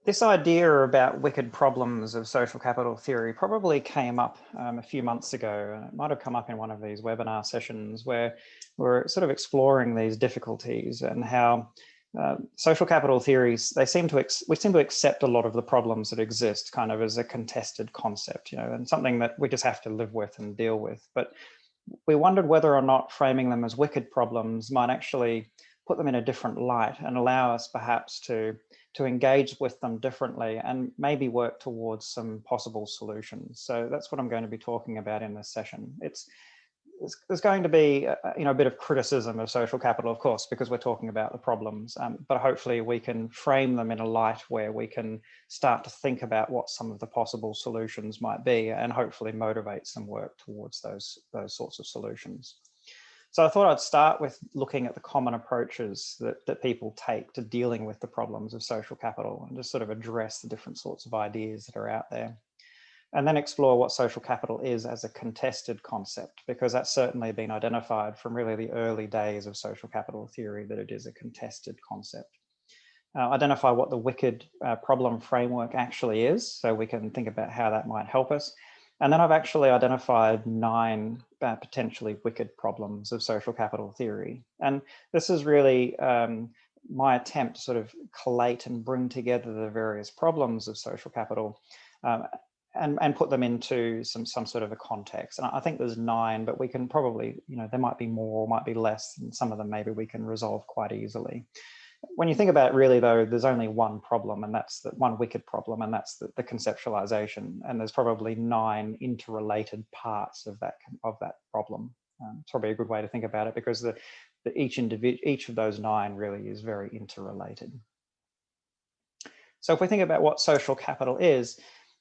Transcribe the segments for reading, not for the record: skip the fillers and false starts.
This idea about wicked problems of social capital theory probably came up a few months ago, and it might have come up in one of these webinar sessions where we're sort of exploring these difficulties and how social capital theories, we seem to accept a lot of the problems that exist kind of as a contested concept, and something that we just have to live with and deal with. But we wondered whether or not framing them as wicked problems might actually put them in a different light and allow us perhaps to engage with them differently and maybe work towards some possible solutions. So that's what I'm going to be talking about in this session. There's going to be a bit of criticism of social capital, of course, because we're talking about the problems, but hopefully we can frame them in a light where we can start to think about what some of the possible solutions might be and hopefully motivate some work towards those sorts of solutions. So I thought I'd start with looking at the common approaches that people take to dealing with the problems of social capital and just sort of address the different sorts of ideas that are out there. And then explore what social capital is as a contested concept, because that's certainly been identified from really the early days of social capital theory that it is a contested concept. Identify what the wicked problem framework actually is, so we can think about how that might help us. And then I've actually identified 9 potentially wicked problems of social capital theory. And this is really my attempt to sort of collate and bring together the various problems of social capital and put them into some sort of a context. And I think there's 9, but we can probably, there might be more or might be less, and some of them maybe we can resolve quite easily. When you think about it, really, though, there's only one problem, and that's the one wicked problem, and that's the conceptualization. And there's probably 9 interrelated parts of that problem. It's probably a good way to think about it, because each of those 9 really is very interrelated. So if we think about what social capital is,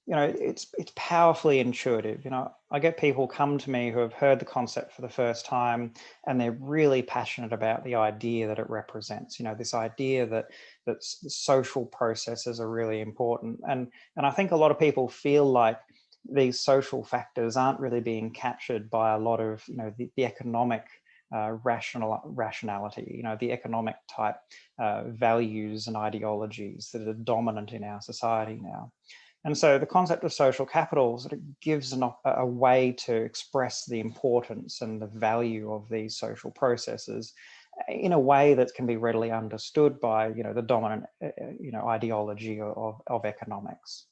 it's powerfully intuitive. I get people come to me who have heard the concept for the first time, and they're really passionate about the idea that it represents. This idea that social processes are really important, and I think a lot of people feel like these social factors aren't really being captured by a lot of the economic rationality, the economic type values and ideologies that are dominant in our society now. And so the concept of social capital sort of gives a way to express the importance and the value of these social processes in a way that can be readily understood by the dominant ideology of economics.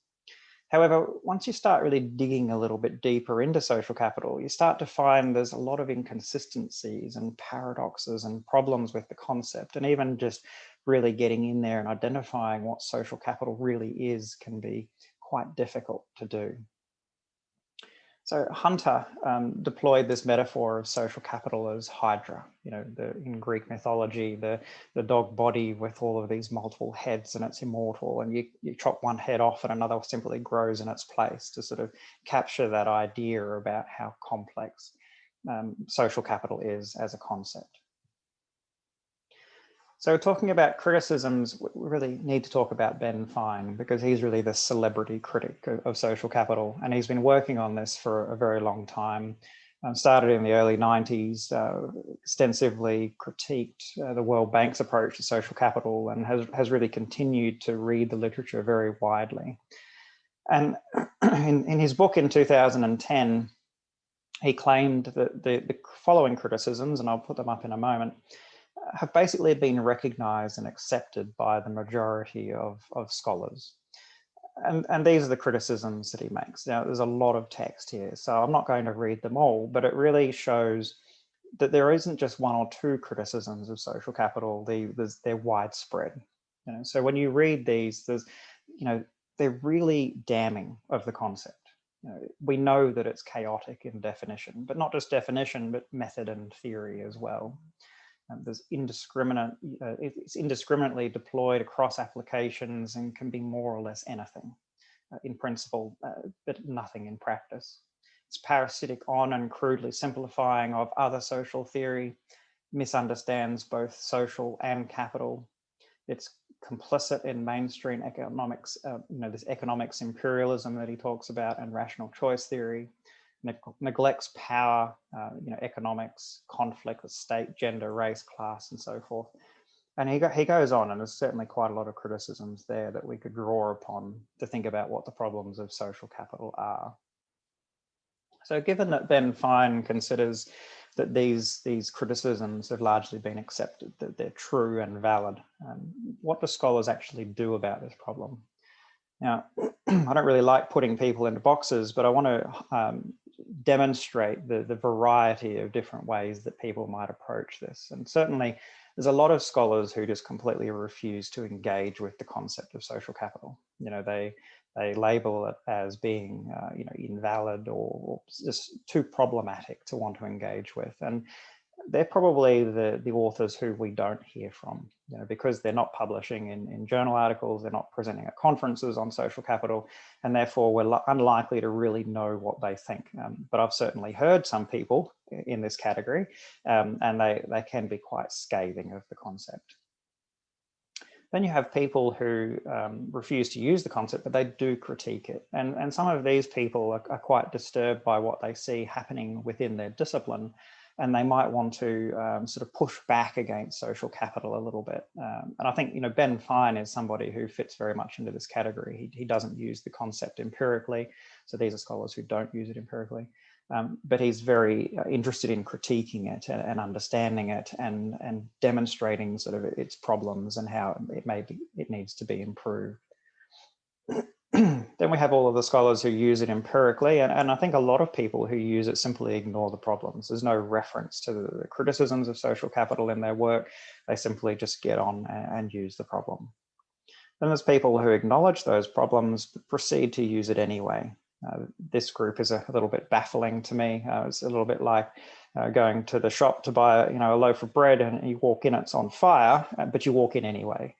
However, once you start really digging a little bit deeper into social capital, you start to find there's a lot of inconsistencies and paradoxes and problems with the concept, and even just really getting in there and identifying what social capital really is can be quite difficult to do. So Hunter deployed this metaphor of social capital as Hydra, in Greek mythology, the dog body with all of these multiple heads, and it's immortal, and you chop one head off and another simply grows in its place to sort of capture that idea about how complex social capital is as a concept. So talking about criticisms, we really need to talk about Ben Fine, because he's really the celebrity critic of social capital, and he's been working on this for a very long time. Started in the early 90s, extensively critiqued the World Bank's approach to social capital, and has really continued to read the literature very widely. And in his book in 2010, he claimed that the following criticisms, and I'll put them up in a moment, have basically been recognized and accepted by the majority of scholars. And these are the criticisms that he makes. Now, there's a lot of text here, so I'm not going to read them all, but it really shows that there isn't just 1 or 2 criticisms of social capital. They're widespread. So when you read these, they're really damning of the concept. We know that it's chaotic in definition, but not just definition, but method and theory as well. It's indiscriminately deployed across applications and can be more or less anything in principle, but nothing in practice. It's parasitic on and crudely simplifying of other social theory, misunderstands both social and capital. It's complicit in mainstream economics, this economics imperialism that he talks about, and rational choice theory. Neglects power, economics, conflict with state, gender, race, class, and so forth. And he goes on, and there's certainly quite a lot of criticisms there that we could draw upon to think about what the problems of social capital are. So given that Ben Fine considers that these criticisms have largely been accepted, that they're true and valid, what do scholars actually do about this problem? Now, I don't really like putting people into boxes, but I want to demonstrate the variety of different ways that people might approach this. And certainly there's a lot of scholars who just completely refuse to engage with the concept of social capital. You know, they label it as being, you know, invalid or just too problematic to want to engage with. And they're probably the authors who we don't hear from, you know, because they're not publishing in journal articles, they're not presenting at conferences on social capital, and therefore we're unlikely to really know what they think. But I've certainly heard some people in this category, and they can be quite scathing of the concept. Then you have people who refuse to use the concept, but they do critique it. And some of these people are quite disturbed by what they see happening within their discipline, and they might want to sort of push back against social capital a little bit. And I think, you know, Ben Fine is somebody who fits very much into this category. He doesn't use the concept empirically. So these are scholars who don't use it empirically. But he's very interested in critiquing it and understanding it and demonstrating sort of its problems and how it needs to be improved. Then we have all of the scholars who use it empirically, and I think a lot of people who use it simply ignore the problems. There's no reference to the criticisms of social capital in their work. They simply just get on and use the problem. Then there's people who acknowledge those problems but proceed to use it anyway. This group is a little bit baffling to me. It's a little bit like going to the shop to buy, you know, a loaf of bread, and you walk in, it's on fire, but you walk in anyway.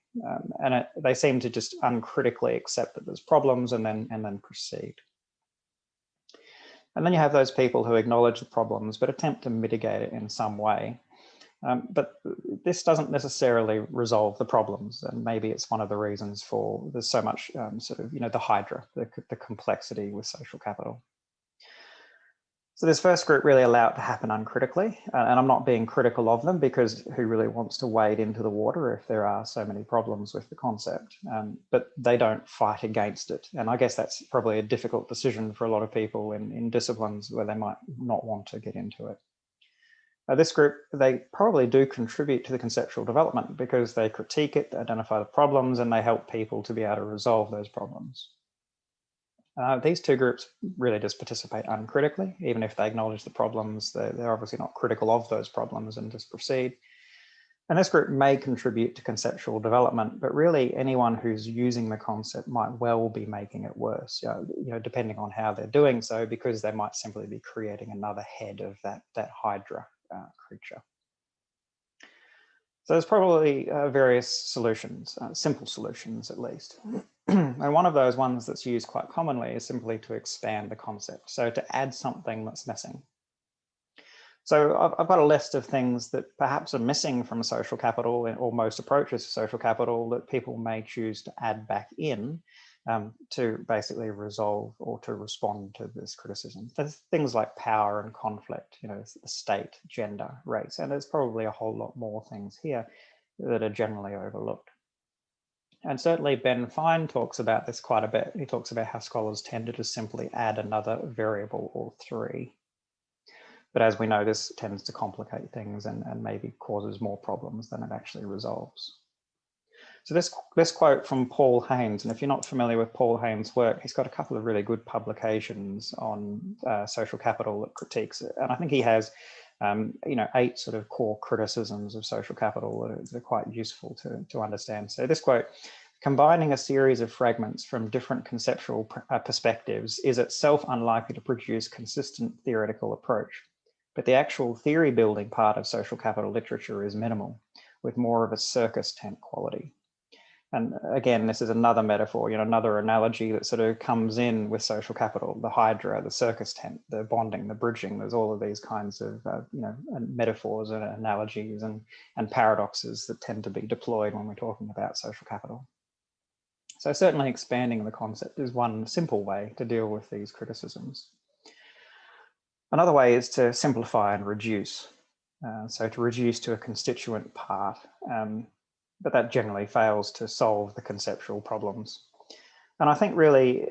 And they seem to just uncritically accept that there's problems and then proceed. And then you have those people who acknowledge the problems but attempt to mitigate it in some way. But this doesn't necessarily resolve the problems, and maybe it's one of the reasons for there's so much sort of, you know, the hydra, the complexity with social capital. So this first group really allow it to happen uncritically, and I'm not being critical of them, because who really wants to wade into the water if there are so many problems with the concept, but they don't fight against it. And I guess that's probably a difficult decision for a lot of people in disciplines where they might not want to get into it. This group, they probably do contribute to the conceptual development because they critique it, identify the problems, and they help people to be able to resolve those problems. These two groups really just participate uncritically. Even if they acknowledge the problems, they're obviously not critical of those problems and just proceed. And this group may contribute to conceptual development, but really anyone who's using the concept might well be making it worse, you know, depending on how they're doing so, because they might simply be creating another head of that hydra creature. So there's probably various solutions, simple solutions at least. And one of those ones that's used quite commonly is simply to expand the concept. So to add something that's missing. So I've got a list of things that perhaps are missing from social capital or most approaches to social capital that people may choose to add back in to basically resolve or to respond to this criticism. There's things like power and conflict, you know, the state, gender, race, and there's probably a whole lot more things here that are generally overlooked. And certainly Ben Fine talks about this quite a bit. He talks about how scholars tend to just simply add another variable or three. But as we know, this tends to complicate things and maybe causes more problems than it actually resolves. So this quote from Paul Haynes, and if you're not familiar with Paul Haynes' work, he's got a couple of really good publications on social capital that critiques it. And I think he has, you know, 8 sort of core criticisms of social capital that are quite useful to understand. So this quote: combining a series of fragments from different conceptual perspectives is itself unlikely to produce consistent theoretical approach. But the actual theory building part of social capital literature is minimal, with more of a circus tent quality. And again, this is another metaphor, you know, another analogy that sort of comes in with social capital: the hydra, the circus tent, the bonding, the bridging. There's all of these kinds of, you know, metaphors and analogies and paradoxes that tend to be deployed when we're talking about social capital. So certainly expanding the concept is one simple way to deal with these criticisms. Another way is to simplify and reduce. So to reduce to a constituent part. but that generally fails to solve the conceptual problems. And I think really,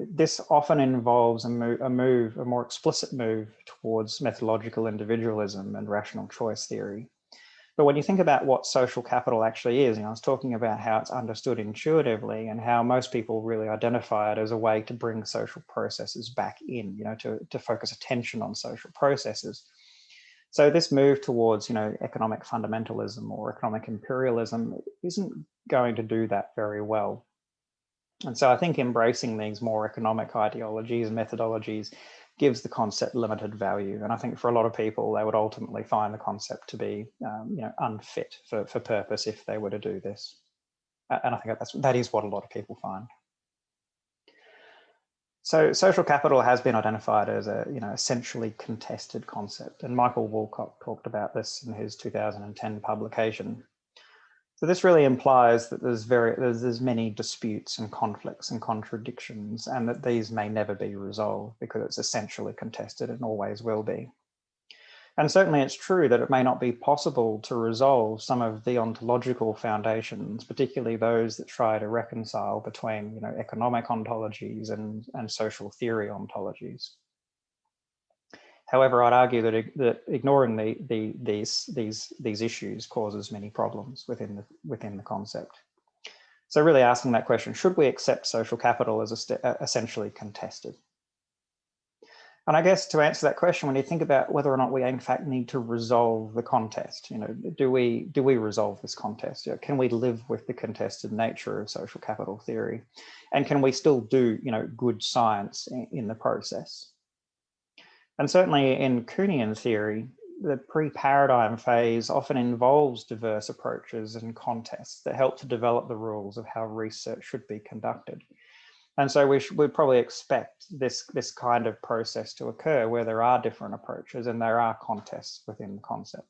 this often involves a more explicit move towards methodological individualism and rational choice theory. But when you think about what social capital actually is, I was talking about how it's understood intuitively and how most people really identify it as a way to bring social processes back in, to focus attention on social processes. So this move towards, economic fundamentalism or economic imperialism isn't going to do that very well. And so I think embracing these more economic ideologies and methodologies gives the concept limited value. And I think for a lot of people, they would ultimately find the concept to be, unfit for purpose if they were to do this. And I think that is what a lot of people find. So social capital has been identified as a, essentially contested concept. And Michael Woolcock talked about this in his 2010 publication. So this really implies that there's many disputes and conflicts and contradictions, and that these may never be resolved because it's essentially contested and always will be. And certainly it's true that it may not be possible to resolve some of the ontological foundations, particularly those that try to reconcile between, economic ontologies and social theory ontologies. However, I'd argue that ignoring these issues causes many problems within the concept. So really asking that question, should we accept social capital as essentially contested? And I guess to answer that question, when you think about whether or not we in fact need to resolve the contest, do we resolve this contest? Can we live with the contested nature of social capital theory? And can we still do, good science in the process? And certainly in Kuhnian theory, the pre-paradigm phase often involves diverse approaches and contests that help to develop the rules of how research should be conducted. And so we'd probably expect this kind of process to occur where there are different approaches and there are contests within the concept.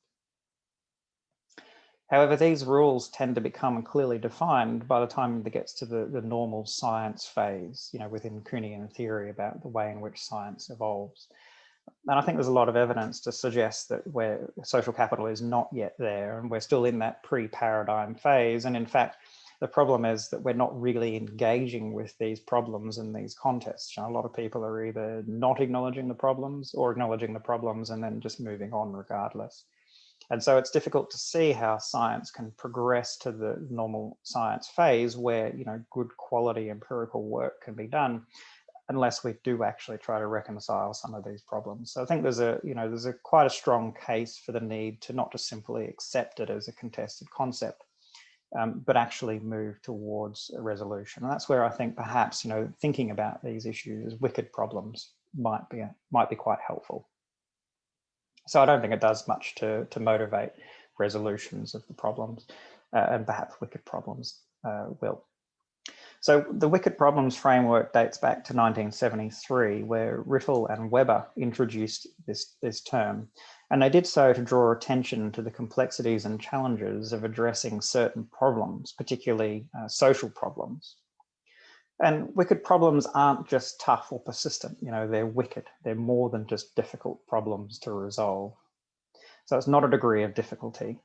However, these rules tend to become clearly defined by the time it gets to the normal science phase, within Kuhnian theory about the way in which science evolves. And I think there's a lot of evidence to suggest that where social capital is not yet there, and we're still in that pre-paradigm phase. And in fact, the problem is that we're not really engaging with these problems and these contests. A lot of people are either not acknowledging the problems or acknowledging the problems and then just moving on regardless. And so it's difficult to see how science can progress to the normal science phase where, good quality empirical work can be done, unless we do actually try to reconcile some of these problems. So I think there's quite a strong case for the need to not just simply accept it as a contested concept, but actually move towards a resolution. And that's where I think perhaps, thinking about these issues as wicked problems might be quite helpful. So I don't think it does much to motivate resolutions of the problems, and perhaps wicked problems will. So the wicked problems framework dates back to 1973, where Rittel and Weber introduced this term. And they did so to draw attention to the complexities and challenges of addressing certain problems, particularly social problems. And wicked problems aren't just tough or persistent, they're wicked. They're more than just difficult problems to resolve. So it's not a degree of difficulty.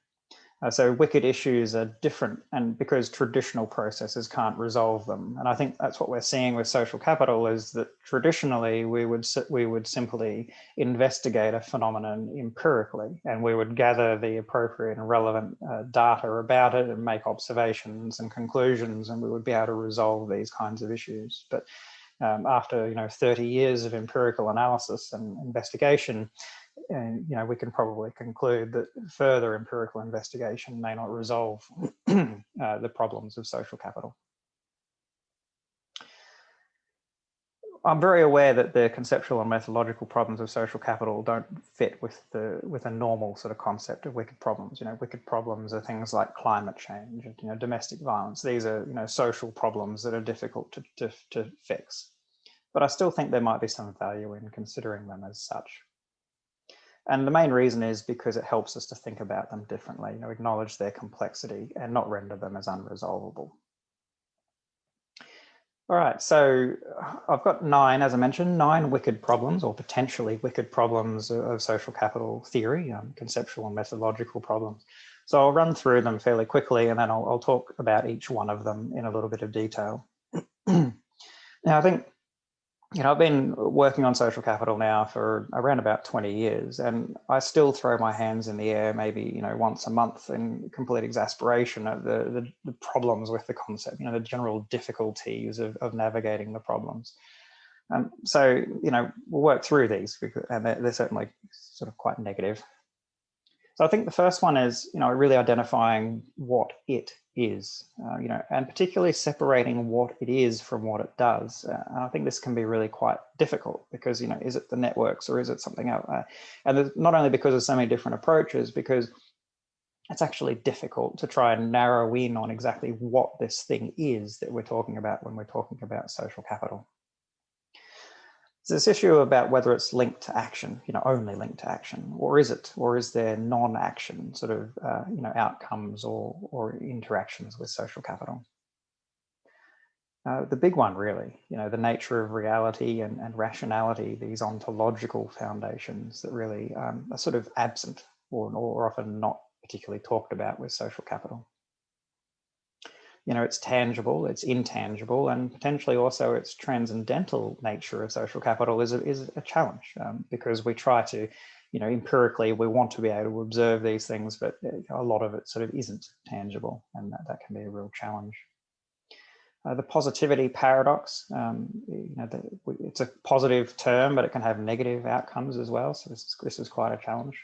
So wicked issues are different, and because traditional processes can't resolve them. And I think that's what we're seeing with social capital, is that traditionally we would simply investigate a phenomenon empirically, and we would gather the appropriate and relevant data about it and make observations and conclusions, and we would be able to resolve these kinds of issues. But after 30 years of empirical analysis and investigation, and we can probably conclude that further empirical investigation may not resolve the problems of social capital. I'm very aware that the conceptual and methodological problems of social capital don't fit with a normal sort of concept of wicked problems. Wicked problems are things like climate change, domestic violence. These are social problems that are difficult to fix. But I still think there might be some value in considering them as such. And the main reason is because it helps us to think about them differently, acknowledge their complexity and not render them as unresolvable. All right, so I've got as I mentioned, 9 wicked problems, or potentially wicked problems of social capital theory, conceptual and methodological problems. So I'll run through them fairly quickly, and then I'll talk about each one of them in a little bit of detail. Now, I think, I've been working on social capital now for around about 20 years, and I still throw my hands in the air maybe, once a month in complete exasperation at the problems with the concept, the general difficulties of navigating the problems. So, we'll work through these, and they're certainly sort of quite negative. So I think the first one is, really identifying what it is, and particularly separating what it is from what it does. And I think this can be really quite difficult because, is it the networks or is it something else? And not only because of so many different approaches, because it's actually difficult to try and narrow in on exactly what this thing is that we're talking about when we're talking about social capital. So this issue about whether it's linked to action, only linked to action, or is it, or is there non-action sort of, outcomes or interactions with social capital? The big one really, the nature of reality and rationality, these ontological foundations that really are sort of absent or often not particularly talked about with social capital. It's tangible, it's intangible, and potentially also its transcendental nature of social capital is a challenge because we try to, empirically, we want to be able to observe these things, but a lot of it sort of isn't tangible, and that can be a real challenge. The positivity paradox, it's a positive term, but it can have negative outcomes as well. So this is quite a challenge.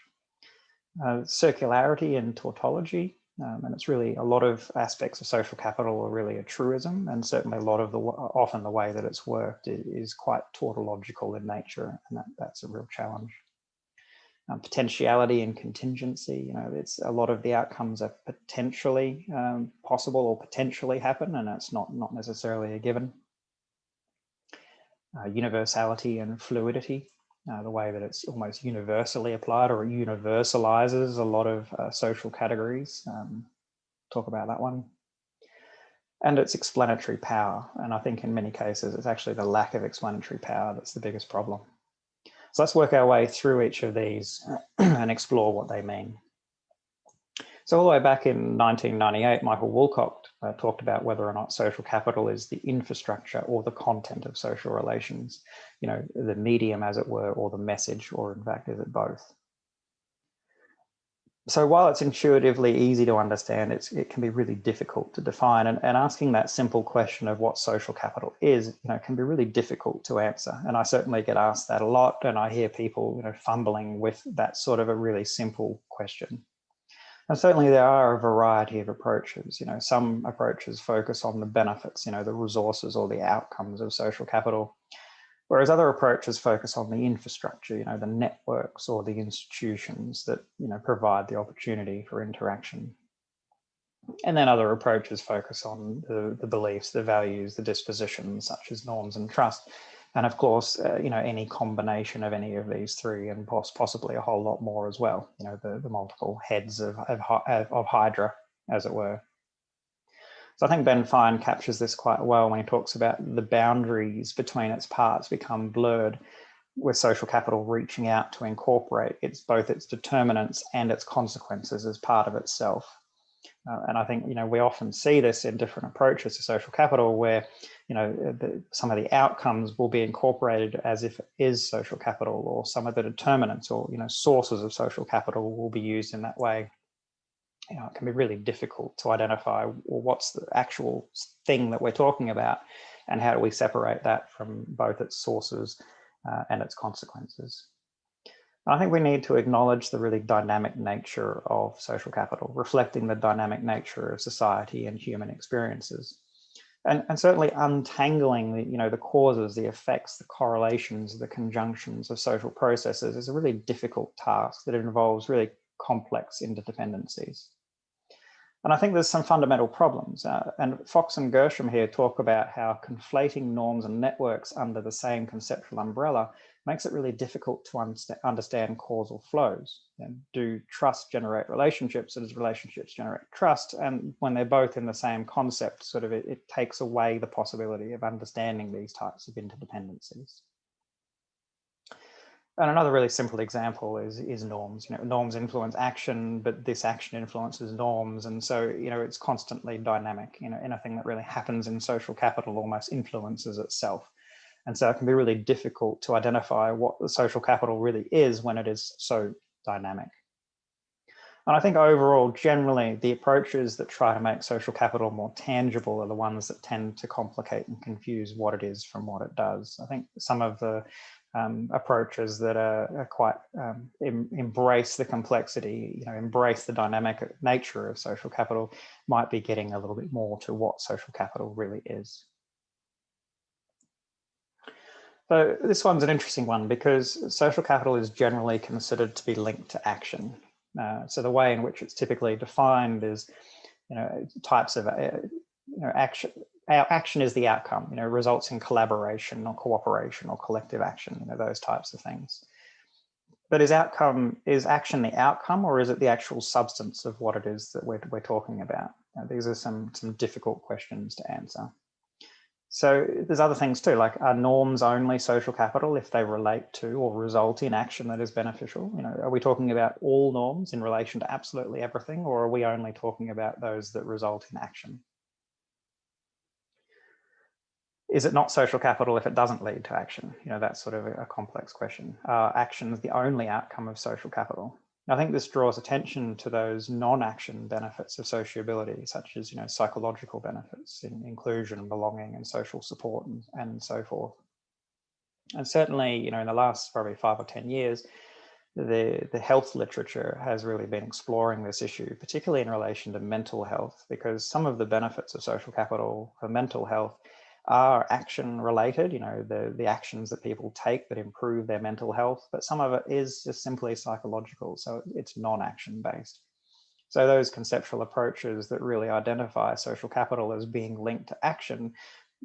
Circularity and tautology. And it's really a lot of aspects of social capital are really a truism, and certainly a lot of often the way that it's worked is quite tautological in nature, and that's a real challenge. Potentiality and contingency, it's a lot of the outcomes are potentially possible or potentially happen, and it's not necessarily a given. Universality and fluidity. The way that it's almost universally applied or universalizes a lot of social categories. Talk about that one. And it's explanatory power. And I think in many cases, it's actually the lack of explanatory power that's the biggest problem. So let's work our way through each of these and explore what they mean. So all the way back in 1998, Michael Woolcock talked about whether or not social capital is the infrastructure or the content of social relations, the medium, as it were, or the message, or in fact, is it both? So while it's intuitively easy to understand, it can be really difficult to define. And asking that simple question of what social capital is, can be really difficult to answer. And I certainly get asked that a lot, and I hear people, fumbling with that sort of a really simple question. And certainly there are a variety of approaches. Some approaches focus on the benefits, the resources or the outcomes of social capital, whereas other approaches focus on the infrastructure, the networks or the institutions that, provide the opportunity for interaction. And then other approaches focus on the beliefs, the values, the dispositions, such as norms and trust. And of course, any combination of any of these three, and possibly a whole lot more as well, the multiple heads of Hydra, as it were. So I think Ben Fine captures this quite well when he talks about the boundaries between its parts become blurred, with social capital reaching out to incorporate both its determinants and its consequences as part of itself. And I think, we often see this in different approaches to social capital where, some of the outcomes will be incorporated as if it is social capital, or some of the determinants or, sources of social capital will be used in that way. It can be really difficult to identify, well, what's the actual thing that we're talking about, and how do we separate that from both its sources and its consequences. I think we need to acknowledge the really dynamic nature of social capital, reflecting the dynamic nature of society and human experiences. And certainly untangling the causes, the effects, the correlations, the conjunctions of social processes is a really difficult task that involves really complex interdependencies. And I think there's some fundamental problems. And Fox and Gershom here talk about how conflating norms and networks under the same conceptual umbrella makes it really difficult to understand causal flows. And do trust generate relationships, or does relationships generate trust? And when they're both in the same concept, sort of it takes away the possibility of understanding these types of interdependencies. And another really simple example is norms. Norms influence action, but this action influences norms. And so, it's constantly dynamic. Anything that really happens in social capital almost influences itself. And so it can be really difficult to identify what the social capital really is when it is so dynamic. And I think overall, generally, the approaches that try to make social capital more tangible are the ones that tend to complicate and confuse what it is from what it does. I think some of the approaches that are quite embrace the complexity, embrace the dynamic nature of social capital might be getting a little bit more to what social capital really is. So this one's an interesting one because social capital is generally considered to be linked to action. So the way in which it's typically defined is, types of action. Action is the outcome, results in collaboration or cooperation or collective action, those types of things. But is action the outcome, or is it the actual substance of what it is that we're talking about? These are some difficult questions to answer. So there's other things too, like are norms only social capital if they relate to or result in action that is beneficial? Are we talking about all norms in relation to absolutely everything, or are we only talking about those that result in action? Is it not social capital if it doesn't lead to action? That's sort of a complex question. Are actions the only outcome of social capital? I think this draws attention to those non-action benefits of sociability, such as psychological benefits, inclusion, belonging, and social support, and so forth. And certainly, in the last probably 5 or 10 years, the health literature has really been exploring this issue, particularly in relation to mental health, because some of the benefits of social capital for mental health are action related, the actions that people take that improve their mental health, but some of it is just simply psychological, so it's non-action based. So those conceptual approaches that really identify social capital as being linked to action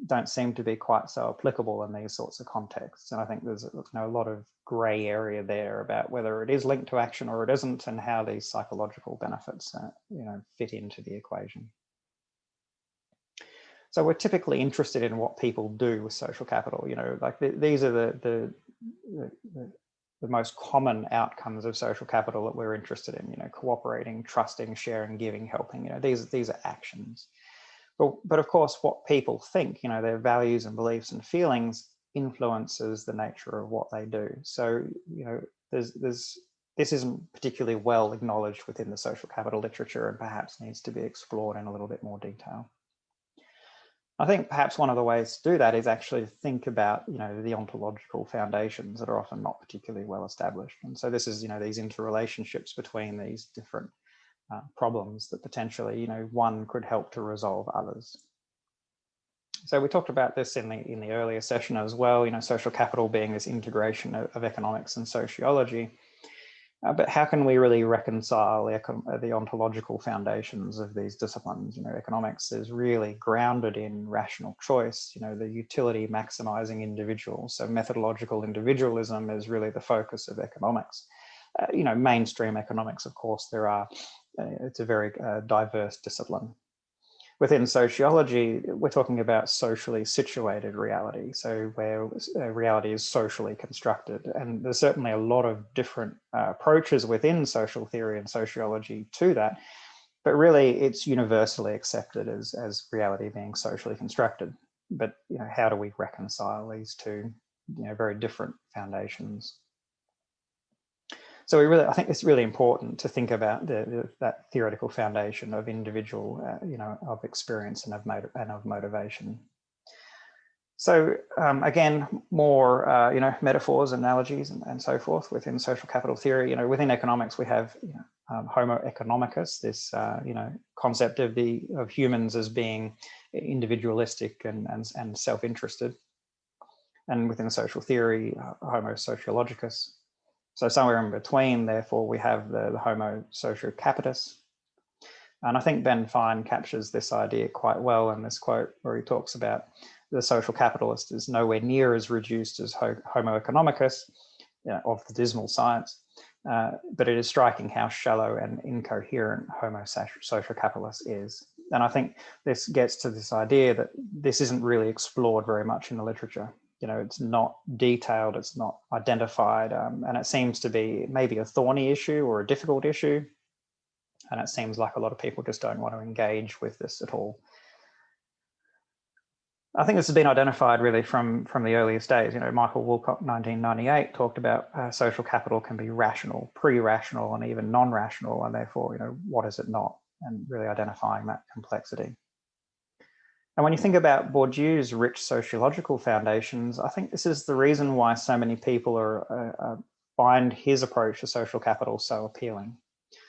don't seem to be quite so applicable in these sorts of contexts. And I think there's a lot of grey area there about whether it is linked to action or it isn't, and how these psychological benefits fit into the equation. So we're typically interested in what people do with social capital. Like these are the most common outcomes of social capital that we're interested in. Cooperating, trusting, sharing, giving, helping. These are actions. But of course, what people think, their values and beliefs and feelings influences the nature of what they do. So this isn't particularly well acknowledged within the social capital literature, and perhaps needs to be explored in a little bit more detail. I think perhaps one of the ways to do that is actually think about, the ontological foundations that are often not particularly well established. And so this is, these interrelationships between these different problems that potentially, one could help to resolve others. So we talked about this in the earlier session as well, social capital being this integration of economics and sociology. But how can we really reconcile the ontological foundations of these disciplines? Economics is really grounded in rational choice, the utility maximizing individual. So methodological individualism is really the focus of economics. Mainstream economics, of course, it's a very diverse discipline. Within sociology, we're talking about socially situated reality, so where reality is socially constructed. And there's certainly a lot of different approaches within social theory and sociology to that, but really it's universally accepted as reality being socially constructed. But how do we reconcile these two very different foundations? So I think it's really important to think about that theoretical foundation of individual, of experience and of motivation. So again, more, metaphors, analogies, and so forth within social capital theory. Within economics, we have Homo economicus, this concept of humans as being individualistic and self-interested, and within social theory, Homo sociologicus. So somewhere in between, therefore, we have the Homo socio-capitis. And I think Ben Fine captures this idea quite well in this quote, where he talks about the social capitalist is nowhere near as reduced as Homo economicus, of the dismal science, but it is striking how shallow and incoherent Homo socio-capitalist is. And I think this gets to this idea that this isn't really explored very much in the literature. it's not detailed, it's not identified, and it seems to be maybe a thorny issue or a difficult issue. And it seems like a lot of people just don't want to engage with this at all. I think this has been identified really from the earliest days. Michael Woolcock, 1998, talked about social capital can be rational, pre-rational, and even non-rational, and therefore, what is it not? And really identifying that complexity. And when you think about Bourdieu's rich sociological foundations, I think this is the reason why so many people find his approach to social capital so appealing.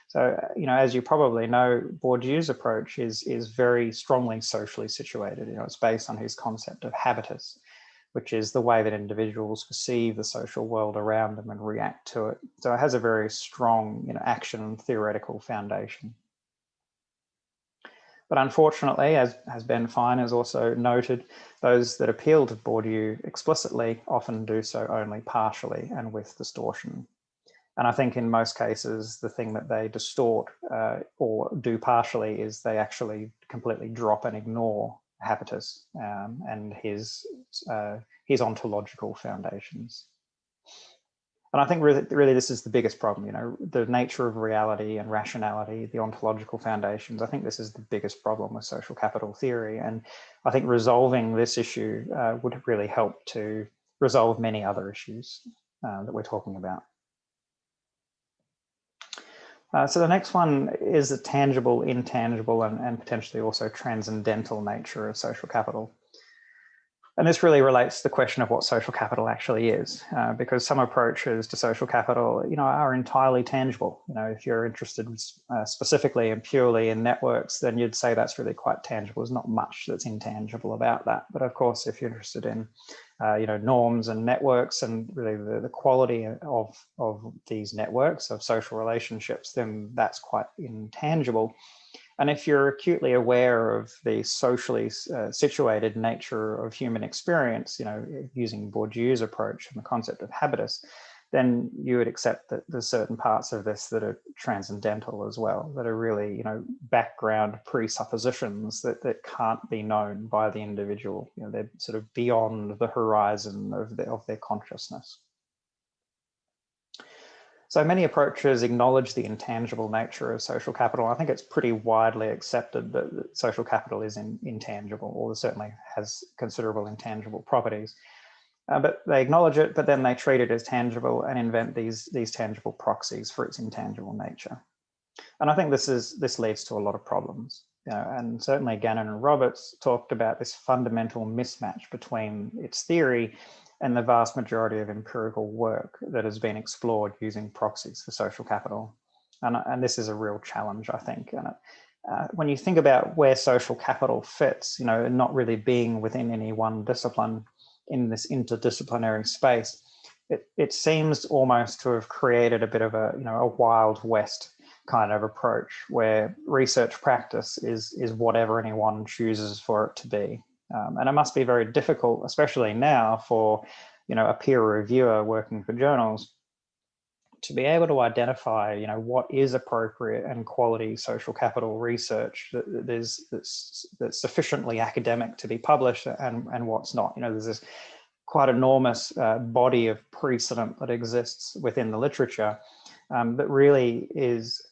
So, as you probably know, Bourdieu's approach is very strongly socially situated. It's based on his concept of habitus, which is the way that individuals perceive the social world around them and react to it. So it has a very strong, action theoretical foundation. But unfortunately, as Ben Fine has also noted, those that appeal to Bourdieu explicitly often do so only partially and with distortion. And I think in most cases, the thing that they distort or do partially is they actually completely drop and ignore habitus and his ontological foundations. And I think really this is the biggest problem, the nature of reality and rationality, the ontological foundations. I think this is the biggest problem with social capital theory. And I think resolving this issue would really help to resolve many other issues that we're talking about. So the next one is the tangible, intangible, and potentially also transcendental nature of social capital. And this really relates to the question of what social capital actually is, because some approaches to social capital, are entirely tangible. If you're interested specifically and purely in networks, then you'd say that's really quite tangible. There's not much that's intangible about that. But of course, if you're interested in, norms and networks and really the quality of these networks, of social relationships, then that's quite intangible. And if you're acutely aware of the socially situated nature of human experience, using Bourdieu's approach and the concept of habitus, then you would accept that there's certain parts of this that are transcendental as well, that are really, background presuppositions that can't be known by the individual. They're sort of beyond the horizon of their consciousness. So many approaches acknowledge the intangible nature of social capital. I think it's pretty widely accepted that social capital is intangible, or certainly has considerable intangible properties. But they acknowledge it, but then they treat it as tangible and invent these tangible proxies for its intangible nature. And I think this leads to a lot of problems. And certainly Gannon and Roberts talked about this fundamental mismatch between its theory and the vast majority of empirical work that has been explored using proxies for social capital. And this is a real challenge, I think. And when you think about where social capital fits, not really being within any one discipline in this interdisciplinary space, it seems almost to have created a bit of a Wild West kind of approach where research practice is whatever anyone chooses for it to be. And it must be very difficult, especially now, for a peer reviewer working for journals to be able to identify what is appropriate and quality social capital research that's sufficiently academic to be published and what's not. There's this quite enormous body of precedent that exists within the literature that really is,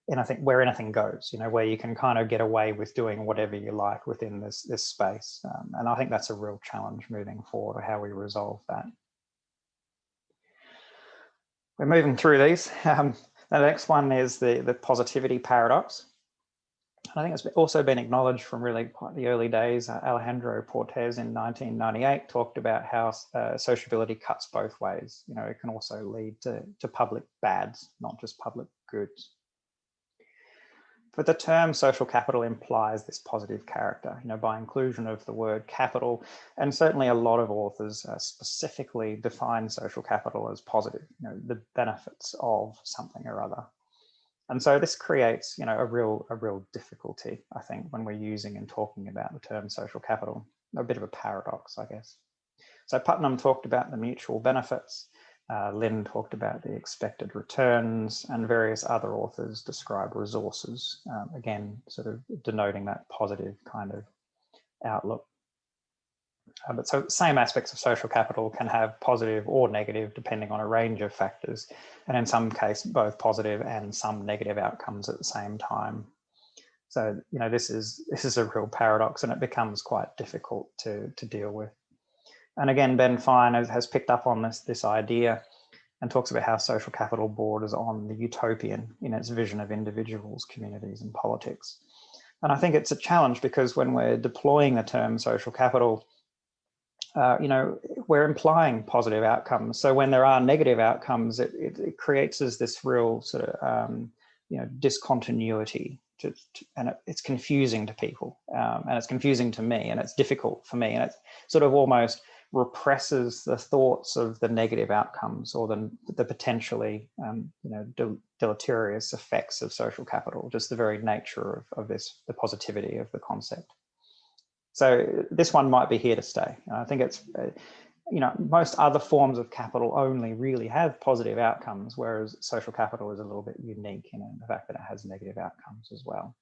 and I think, where anything goes, where you can kind of get away with doing whatever you like within this space. And I think that's a real challenge moving forward, how we resolve that. We're moving through these. The next one is the positivity paradox. I think it's also been acknowledged from really quite the early days. Alejandro Portes in 1998 talked about how sociability cuts both ways. It can also lead to public bads, not just public goods. But the term social capital implies this positive character, by inclusion of the word capital, and certainly a lot of authors specifically define social capital as positive, the benefits of something or other. And so this creates, a real difficulty, I think, when we're using and talking about the term social capital. A bit of a paradox, I guess. So Putnam talked about the mutual benefits. Lynn talked about the expected returns, and various other authors describe resources, again, sort of denoting that positive kind of outlook. But so same aspects of social capital can have positive or negative depending on a range of factors, and in some cases both positive and some negative outcomes at the same time. So, you know, this is a real paradox, and it becomes quite difficult to deal with. And again, Ben Fine has picked up on this idea and talks about how social capital borders on the utopian in its vision of individuals, communities, and politics. And I think it's a challenge because when we're deploying the term social capital, you know, we're implying positive outcomes. So when there are negative outcomes, it creates this real sort of, you know, discontinuity. It's confusing to people, and it's confusing to me, and it's difficult for me, and it sort of almost represses the thoughts of the negative outcomes or the potentially, you know, deleterious effects of social capital, just the very nature of this, the positivity of the concept. So this one might be here to stay. I think it's, you know, most other forms of capital only really have positive outcomes, whereas social capital is a little bit unique in the fact that it has negative outcomes as well.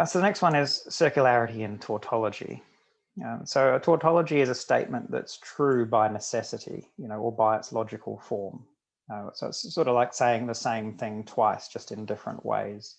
So the next one is circularity and tautology. So a tautology is a statement that's true by necessity, you know, or by its logical form. So it's sort of like saying the same thing twice, just in different ways.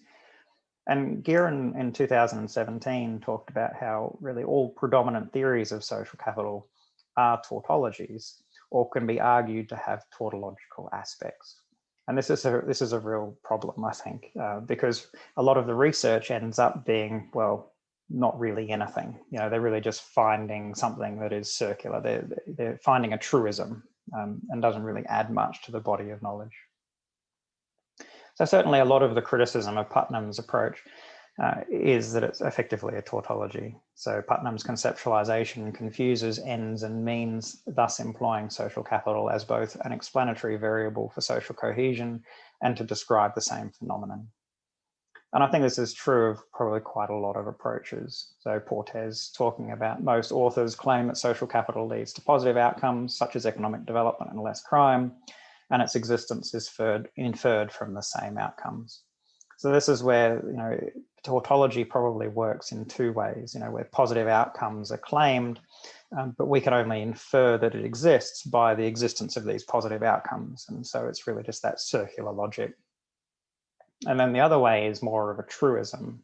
And Gearin in 2017 talked about how really all predominant theories of social capital are tautologies, or can be argued to have tautological aspects. And this is a real problem, I think, because a lot of the research ends up being, well, not really anything. You know, they're really just finding something that is circular. They're finding a truism, and doesn't really add much to the body of knowledge. So certainly a lot of the criticism of Putnam's approach is that it's effectively a tautology. So Putnam's conceptualization confuses ends and means, thus employing social capital as both an explanatory variable for social cohesion and to describe the same phenomenon. And I think this is true of probably quite a lot of approaches. So Portes talking about most authors claim that social capital leads to positive outcomes such as economic development and less crime, and its existence is inferred from the same outcomes. So this is where, you know, tautology probably works in two ways, you know, where positive outcomes are claimed, but we can only infer that it exists by the existence of these positive outcomes. And so it's really just that circular logic. And then the other way is more of a truism,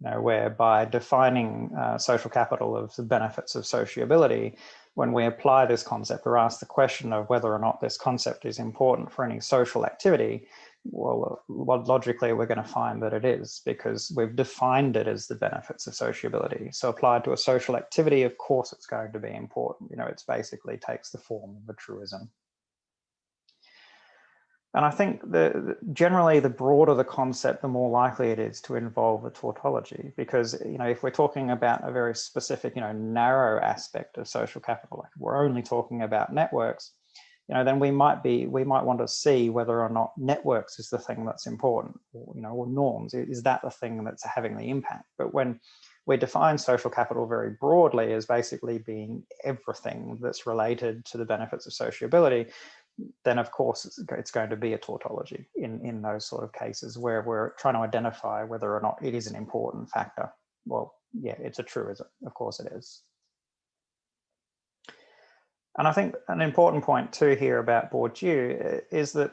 you know, where by defining social capital of the benefits of sociability, when we apply this concept or ask the question of whether or not this concept is important for any social activity, well, logically, we're going to find that it is, because we've defined it as the benefits of sociability. So applied to a social activity, of course, it's going to be important. You know, it's basically takes the form of a truism. And I think generally the broader the concept, the more likely it is to involve a tautology, because, you know, if we're talking about a very specific, you know, narrow aspect of social capital, like we're only talking about networks, you know, then we might want to see whether or not networks is the thing that's important, or, you know, or norms, is that the thing that's having the impact? But when we define social capital very broadly as basically being everything that's related to the benefits of sociability, then of course it's going to be a tautology in those sort of cases where we're trying to identify whether or not it is an important factor. Well, yeah, it's a truism, of course it is. And I think an important point too here about Bourdieu is that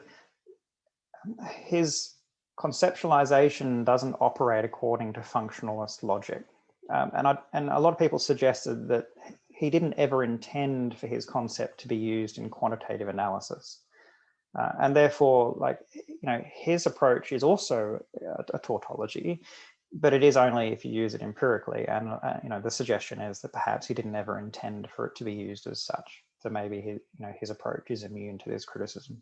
his conceptualization doesn't operate according to functionalist logic. And a lot of people suggested that he didn't ever intend for his concept to be used in quantitative analysis. And therefore, like, you know, his approach is also a tautology, but it is only if you use it empirically. And, you know, the suggestion is that perhaps he didn't ever intend for it to be used as such. So maybe his approach is immune to this criticism.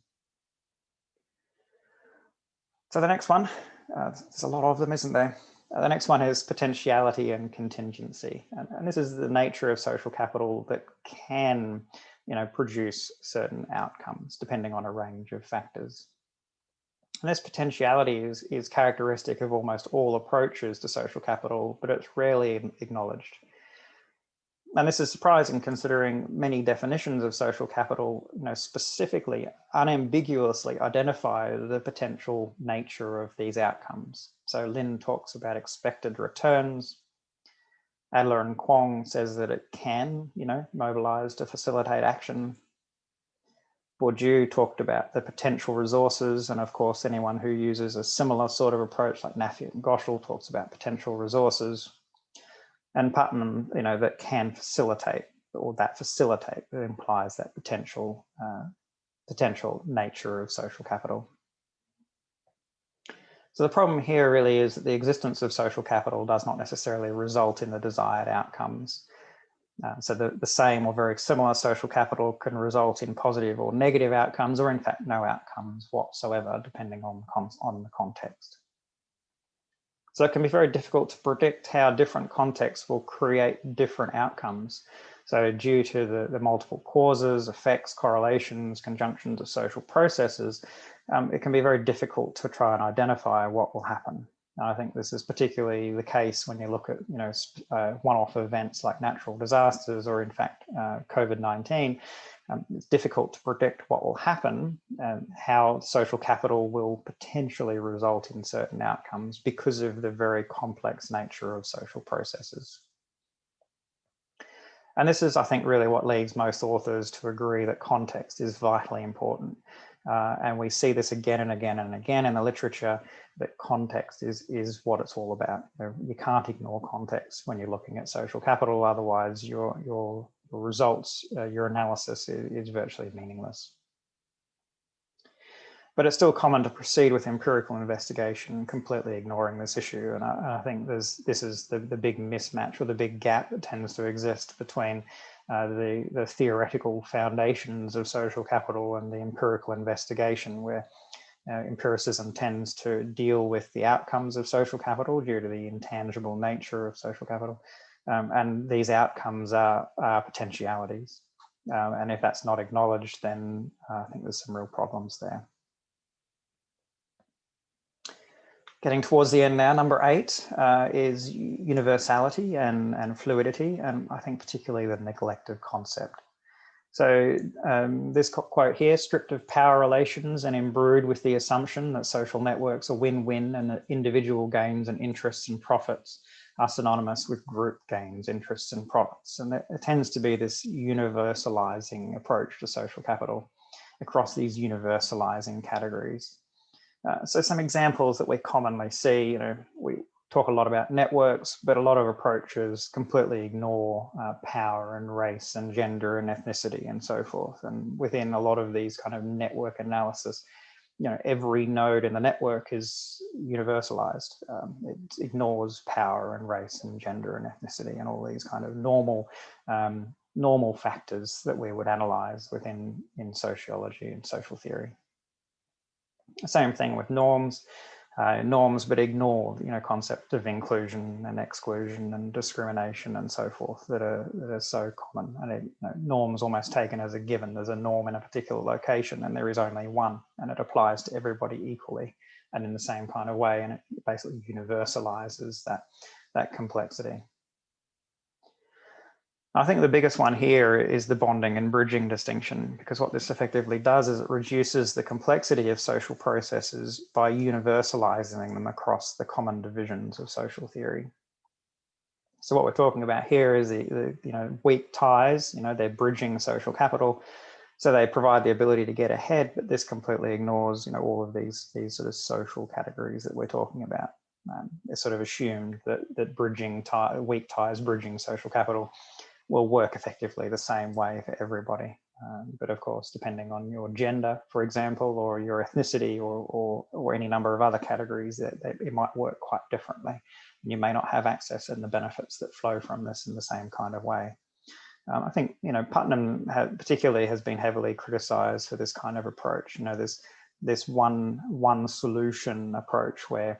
So the next one, there's a lot of them, isn't there? The next one is potentiality and contingency. And this is the nature of social capital that can, you know, produce certain outcomes depending on a range of factors. And this potentiality is characteristic of almost all approaches to social capital, but it's rarely acknowledged. And this is surprising considering many definitions of social capital, you know, specifically, unambiguously identify the potential nature of these outcomes. So Lynn talks about expected returns, Adler and Kwong says that it can, mobilize to facilitate action. Bourdieu talked about the potential resources, and of course, anyone who uses a similar sort of approach, like Naffi and Goschel, talks about potential resources. And Putnam, that can facilitate, or that facilitate, that implies that potential nature of social capital. So the problem here really is that the existence of social capital does not necessarily result in the desired outcomes. So the same or very similar social capital can result in positive or negative outcomes, or in fact no outcomes whatsoever, depending on the context. So it can be very difficult to predict how different contexts will create different outcomes. So due to the multiple causes, effects, correlations, conjunctions of social processes, it can be very difficult to try and identify what will happen. And I think this is particularly the case when you look at, one-off events like natural disasters, or in fact, COVID-19. It's difficult to predict what will happen and how social capital will potentially result in certain outcomes because of the very complex nature of social processes. And this is, I think, really what leads most authors to agree that context is vitally important. And we see this again and again and again in the literature, that context is what it's all about. You can't ignore context when you're looking at social capital, otherwise your results, your analysis is virtually meaningless. But it's still common to proceed with empirical investigation, completely ignoring this issue. And I think this is the big mismatch, or the big gap that tends to exist between the theoretical foundations of social capital and the empirical investigation, where empiricism tends to deal with the outcomes of social capital due to the intangible nature of social capital. And these outcomes are potentialities. And if that's not acknowledged, then I think there's some real problems there. Getting towards the end now, number 8 is universality and fluidity, and I think particularly the neglected concept. So this quote here, stripped of power relations and imbrued with the assumption that social networks are win-win and that individual gains and interests and profits are synonymous with group gains, interests and profits. And it tends to be this universalizing approach to social capital across these universalizing categories. So some examples that we commonly see, we talk a lot about networks, but a lot of approaches completely ignore power and race and gender and ethnicity and so forth. And within a lot of these kind of network analysis, every node in the network is universalized. It ignores power and race and gender and ethnicity and all these kind of normal factors that we would analyze in sociology and social theory. Same thing with norms, but ignore concept of inclusion and exclusion and discrimination and so forth that are so common. And norms almost taken as a given. There's a norm in a particular location and there is only one, and it applies to everybody equally and in the same kind of way, and it basically universalizes that complexity. I think the biggest one here is the bonding and bridging distinction, because what this effectively does is it reduces the complexity of social processes by universalizing them across the common divisions of social theory. So what we're talking about here is the weak ties, they're bridging social capital. So they provide the ability to get ahead, but this completely ignores, all of these sort of social categories that we're talking about. It's sort of assumed that weak ties bridging social capital will work effectively the same way for everybody. But of course, depending on your gender, for example, or your ethnicity or any number of other categories, it might work quite differently. You may not have access and the benefits that flow from this in the same kind of way. I think, Putnam particularly has been heavily criticized for this kind of approach. This one solution approach where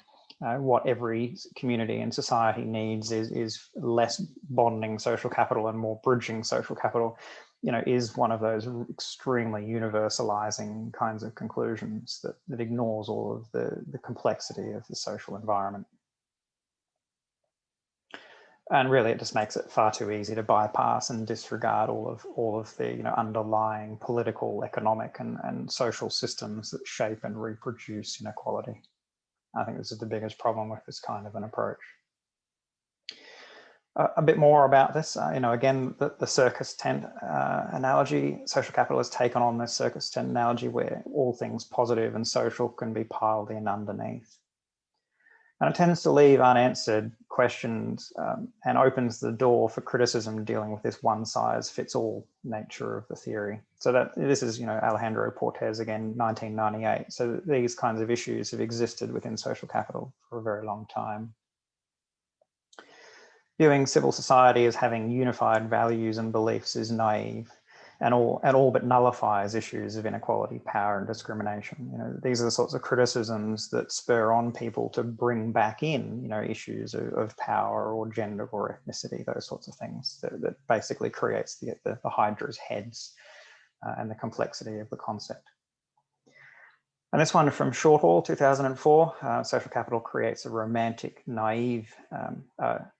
what every community and society needs is less bonding social capital and more bridging social capital, is one of those extremely universalizing kinds of conclusions that ignores all of the complexity of the social environment. And really, it just makes it far too easy to bypass and disregard all of the underlying political, economic, and social systems that shape and reproduce inequality. I think this is the biggest problem with this kind of an approach. A bit more about this, again, the circus tent analogy. Social capital has taken on this circus tent analogy where all things positive and social can be piled in underneath. And it tends to leave unanswered questions and opens the door for criticism dealing with this one-size-fits-all nature of the theory. So that this is, Alejandro Portes again, 1998. So these kinds of issues have existed within social capital for a very long time. Viewing civil society as having unified values and beliefs is naive and all but nullifies issues of inequality, power, and discrimination. These are the sorts of criticisms that spur on people to bring back in, issues of power or gender or ethnicity, those sorts of things that basically creates the Hydra's heads and the complexity of the concept. And this one from Shorthall, 2004, social capital creates a romantic, naive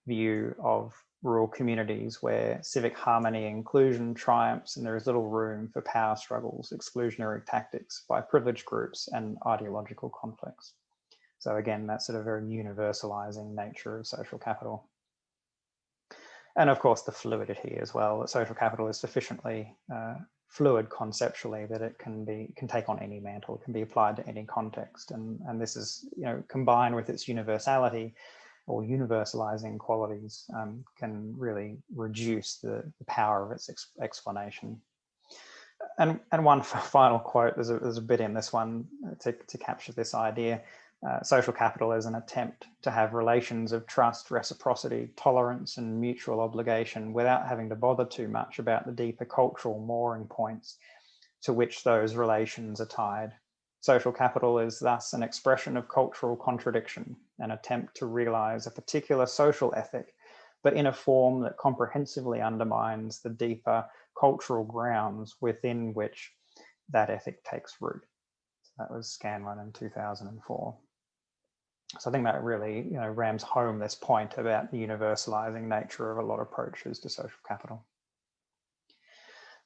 view of rural communities where civic harmony and inclusion triumphs and there is little room for power struggles, exclusionary tactics by privileged groups and ideological conflicts. So again, that sort of very universalizing nature of social capital. And of course, the fluidity as well, that social capital is sufficiently fluid conceptually that it can take on any mantle, it can be applied to any context. And this is, combined with its universality or universalizing qualities, can really reduce the power of its explanation. And one final quote, there's a bit in this one to capture this idea. Social capital is an attempt to have relations of trust, reciprocity, tolerance, and mutual obligation without having to bother too much about the deeper cultural mooring points to which those relations are tied. Social capital is thus an expression of cultural contradiction, an attempt to realize a particular social ethic, but in a form that comprehensively undermines the deeper cultural grounds within which that ethic takes root. So that was Scanlon in 2004. So I think that really, rams home this point about the universalizing nature of a lot of approaches to social capital.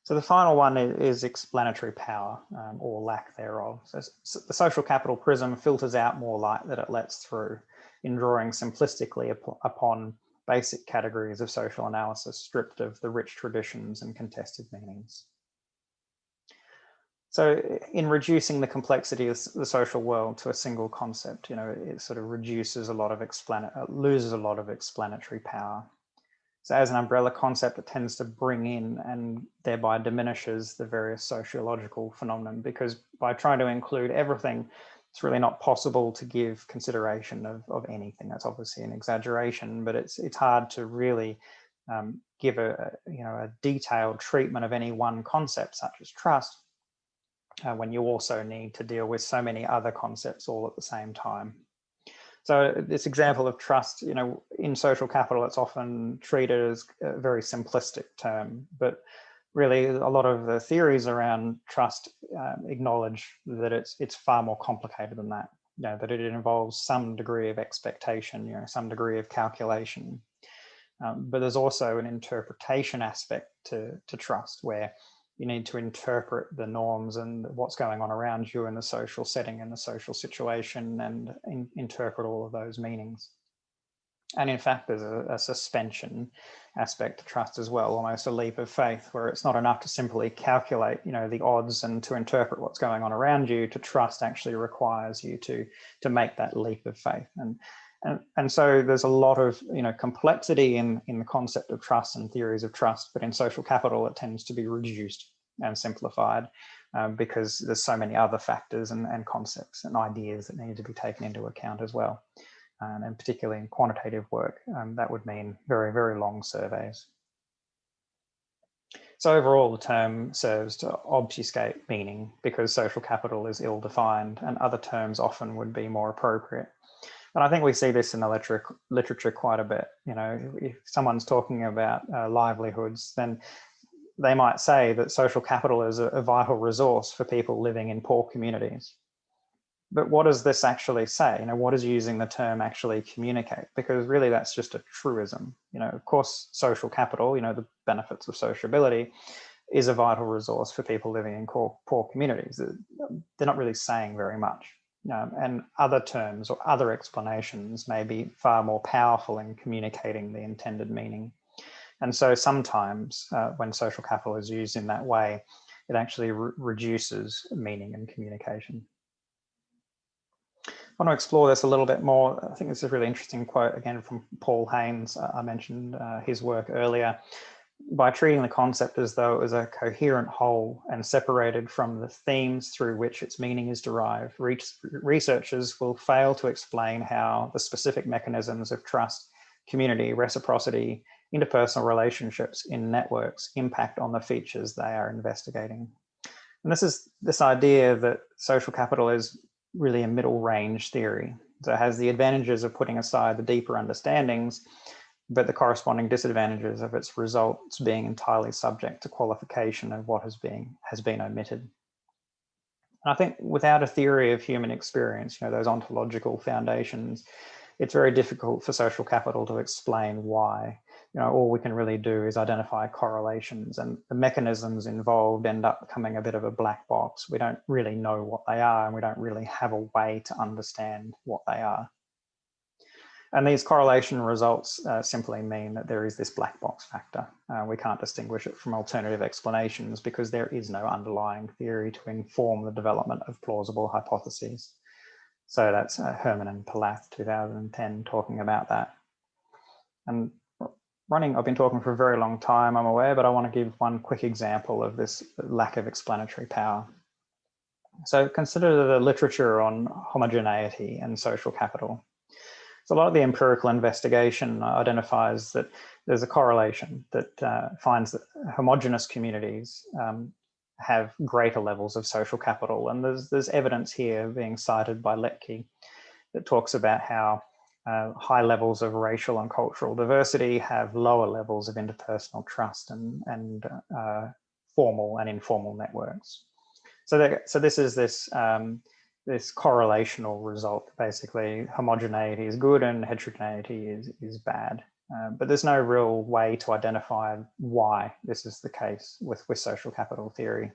So the final one is explanatory power, or lack thereof. So the social capital prism filters out more light than it lets through in drawing simplistically upon basic categories of social analysis stripped of the rich traditions and contested meanings. So in reducing the complexity of the social world to a single concept, it sort of reduces a lot of loses a lot of explanatory power. So as an umbrella concept, it tends to bring in and thereby diminishes the various sociological phenomenon, because by trying to include everything, it's really not possible to give consideration of anything. That's obviously an exaggeration, but it's hard to really give a detailed treatment of any one concept such as trust when you also need to deal with so many other concepts all at the same time. So this example of trust, in social capital, it's often treated as a very simplistic term, but really a lot of the theories around trust acknowledge that it's far more complicated than that. That it involves some degree of expectation, some degree of calculation. But there's also an interpretation aspect to trust, where you need to interpret the norms and what's going on around you in the social setting and the social situation, and interpret all of those meanings. And in fact, there's a suspension aspect to trust as well, almost a leap of faith, where it's not enough to simply calculate, the odds and to interpret what's going on around you. To trust actually requires you to make that leap of faith. And so there's a lot of complexity in the concept of trust and theories of trust, but in social capital it tends to be reduced and simplified because there's so many other factors and concepts and ideas that need to be taken into account as well. And particularly in quantitative work, that would mean very, very long surveys. So overall, the term serves to obfuscate meaning because social capital is ill-defined, and other terms often would be more appropriate. And I think we see this in the literature quite a bit. If someone's talking about livelihoods, then they might say that social capital is a vital resource for people living in poor communities. But what does this actually say? What does using the term actually communicate? Because really that's just a truism. Of course, social capital, the benefits of sociability, is a vital resource for people living in poor communities. They're not really saying very much. and other terms or other explanations may be far more powerful in communicating the intended meaning. And so sometimes when social capital is used in that way, it actually reduces meaning and communication. I want to explore this a little bit more. I think this is a really interesting quote, again, from Paul Haynes. I mentioned his work earlier. By treating the concept as though it was a coherent whole and separated from the themes through which its meaning is derived, researchers will fail to explain how the specific mechanisms of trust, community, reciprocity, interpersonal relationships in networks impact on the features they are investigating. And this is this idea that social capital is really a middle range theory. So it has the advantages of putting aside the deeper understandings, but the corresponding disadvantages of its results being entirely subject to qualification of what has been omitted. And I think without a theory of human experience, those ontological foundations, it's very difficult for social capital to explain why. All we can really do is identify correlations, and the mechanisms involved end up becoming a bit of a black box. We don't really know what they are, and we don't really have a way to understand what they are. And these correlation results simply mean that there is this black box factor. We can't distinguish it from alternative explanations because there is no underlying theory to inform the development of plausible hypotheses. So that's Herman and Palath, 2010, talking about that. And I've been talking for a very long time, I'm aware, but I want to give one quick example of this lack of explanatory power. So consider the literature on homogeneity and social capital. So a lot of the empirical investigation identifies that there's a correlation that finds that homogeneous communities have greater levels of social capital. And there's evidence here being cited by Letke that talks about how high levels of racial and cultural diversity have lower levels of interpersonal trust and formal and informal networks. So this is this correlational result. Basically, homogeneity is good and heterogeneity is bad. But there's no real way to identify why this is the case with social capital theory.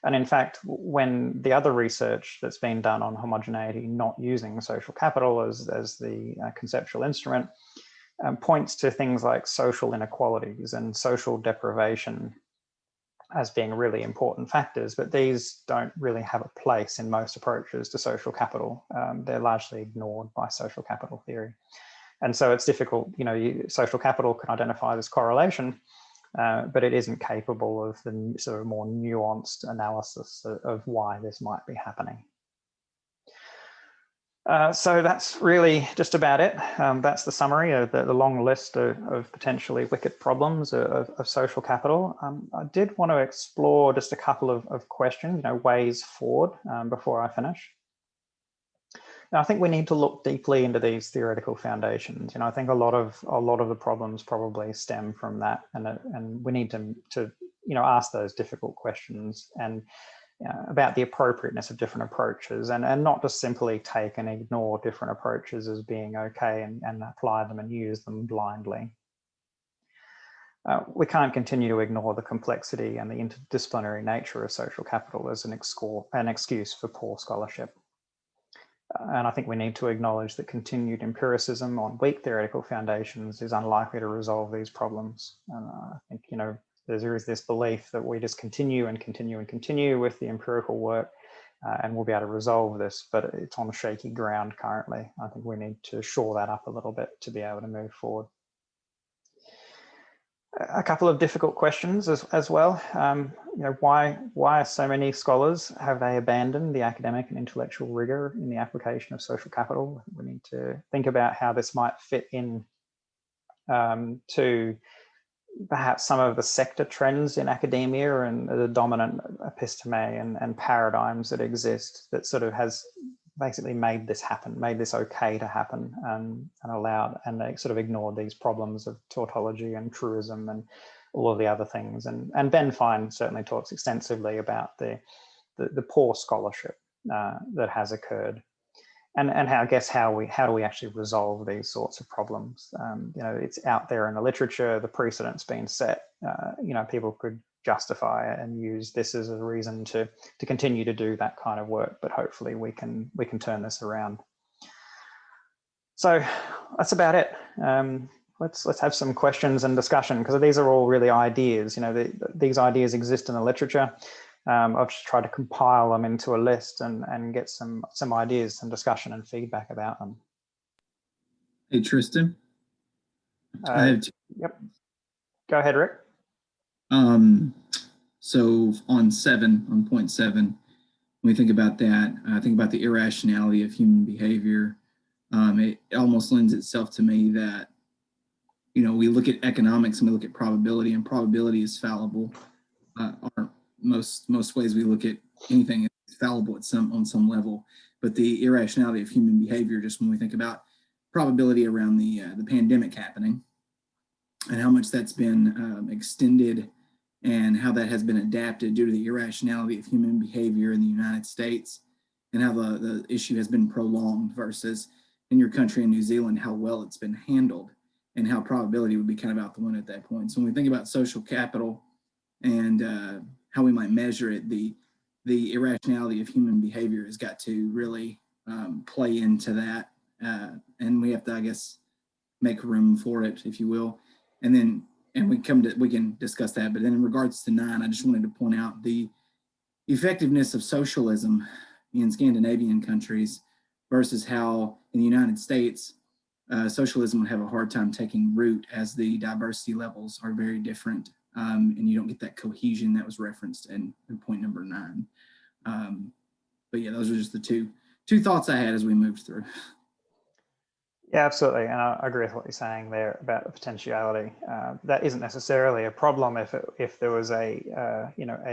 And in fact, when the other research that's been done on homogeneity, not using social capital as the conceptual instrument, points to things like social inequalities and social deprivation as being really important factors, but these don't really have a place in most approaches to social capital. They're largely ignored by social capital theory. And so it's difficult, social capital can identify this correlation, but it isn't capable of the sort of more nuanced analysis of why this might be happening. So that's really just about it. That's the summary of the long list of potentially wicked problems of social capital. I did want to explore just a couple of questions, ways forward before I finish. Now, I think we need to look deeply into these theoretical foundations. I think a lot of the problems probably stem from that, and we need to ask those difficult questions and about the appropriateness of different approaches, and not just simply take and ignore different approaches as being okay and apply them and use them blindly. We can't continue to ignore the complexity and the interdisciplinary nature of social capital as an excuse for poor scholarship. And I think we need to acknowledge that continued empiricism on weak theoretical foundations is unlikely to resolve these problems. And I think, there is this belief that we just continue and continue and continue with the empirical work and we'll be able to resolve this, but it's on shaky ground currently. I think we need to shore that up a little bit to be able to move forward. A couple of difficult questions as well. Why so many scholars have they abandoned the academic and intellectual rigor in the application of social capital? We need to think about how this might fit in to perhaps some of the sector trends in academia and the dominant episteme and paradigms that exist that sort of has basically made this happen, made this okay to happen, and allowed, and they sort of ignored these problems of tautology and truism and all of the other things. And Ben Fine certainly talks extensively about the poor scholarship that has occurred. And how do we actually resolve these sorts of problems? It's out there in the literature, the precedent's been set. People could justify and use this as a reason to continue to do that kind of work. But hopefully we can turn this around. So that's about it. Let's have some questions and discussion, because these are all really ideas. These ideas exist in the literature. I've just tried to compile them into a list and get some ideas, some discussion and feedback about them. Hey, Tristan. I have Yep. Go ahead, Rick. So on point 7, when we think about that, I think about the irrationality of human behavior. It almost lends itself to me that, we look at economics and we look at probability, and probability is fallible. Most ways we look at anything is fallible on some level. But the irrationality of human behavior, just when we think about probability around the pandemic happening, and how much that's been extended, and how that has been adapted due to the irrationality of human behavior in the United States, and how the issue has been prolonged versus in your country in New Zealand, how well it's been handled, and how probability would be kind of out the window at that point. So when we think about social capital and how we might measure it, the irrationality of human behavior has got to really play into that, and we have to, I guess, make room for it, if you will. And we can discuss that. But then in regards to 9, I just wanted to point out the effectiveness of socialism in Scandinavian countries versus how in the United States, socialism would have a hard time taking root, as the diversity levels are very different, and you don't get that cohesion that was referenced in point number 9. But yeah, those are just the two thoughts I had as we moved through. Yeah, absolutely, and I agree with what you're saying there about the potentiality. That isn't necessarily a problem if there was a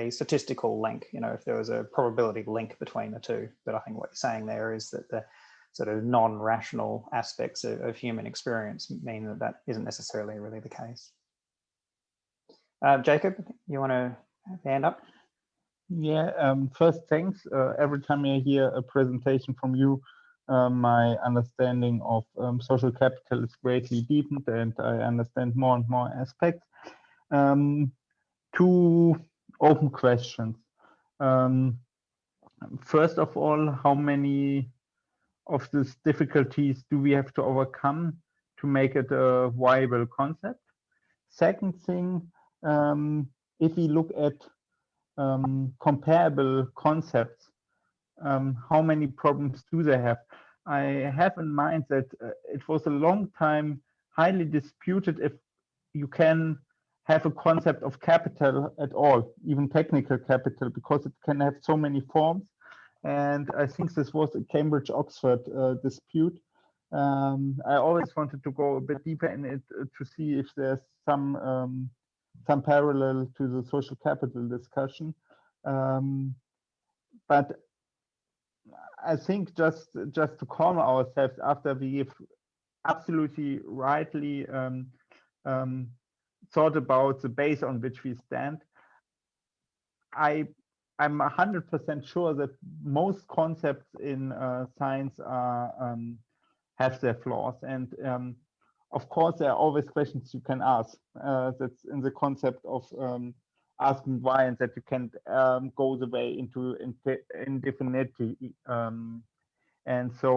statistical link, if there was a probability link between the two. But I think what you're saying there is that the sort of non-rational aspects of human experience mean that isn't necessarily really the case. Jacob, you want to hand up? Yeah. First, thanks. Every time I hear a presentation from you, my understanding of social capital is greatly deepened, and I understand more and more aspects. 2 open questions. First of all, how many of these difficulties do we have to overcome to make it a viable concept? Second thing, if we look at comparable concepts, how many problems do they have? I have in mind that it was a long time highly disputed if you can have a concept of capital at all, even technical capital, because it can have so many forms. And I think this was a Cambridge-Oxford dispute. I always wanted to go a bit deeper in it to see if there's some parallel to the social capital discussion. But I think just to calm ourselves after we've absolutely rightly thought about the base on which we stand, I'm 100% sure that most concepts in science have their flaws, and of course there are always questions you can ask. That's in the concept of asking why, and that you can't go the way into indefinity. And so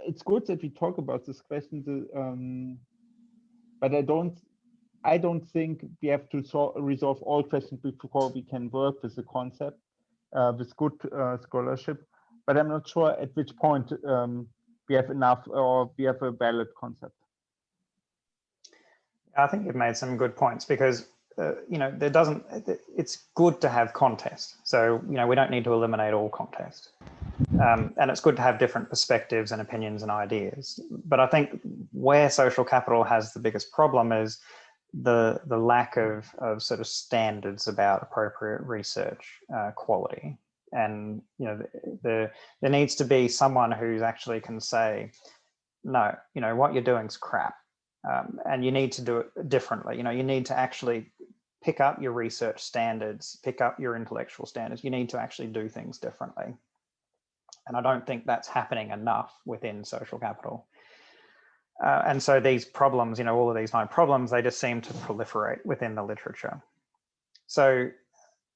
it's good that we talk about this question, but I don't think we have to resolve all questions before we can work with the concept with good scholarship. But I'm not sure at which point we have enough, or we have a valid concept. I think you've made some good points, because it's good to have contest. So we don't need to eliminate all contest, and it's good to have different perspectives and opinions and ideas. But I think where social capital has the biggest problem is the lack of sort of standards about appropriate research quality. And there needs to be someone who actually can say, no, what you're doing is crap, and you need to do it differently. You need to actually pick up your research standards, pick up your intellectual standards. You need to actually do things differently, and I don't think that's happening enough within social capital. And so these problems, all of these 9 problems, they just seem to proliferate within the literature. So,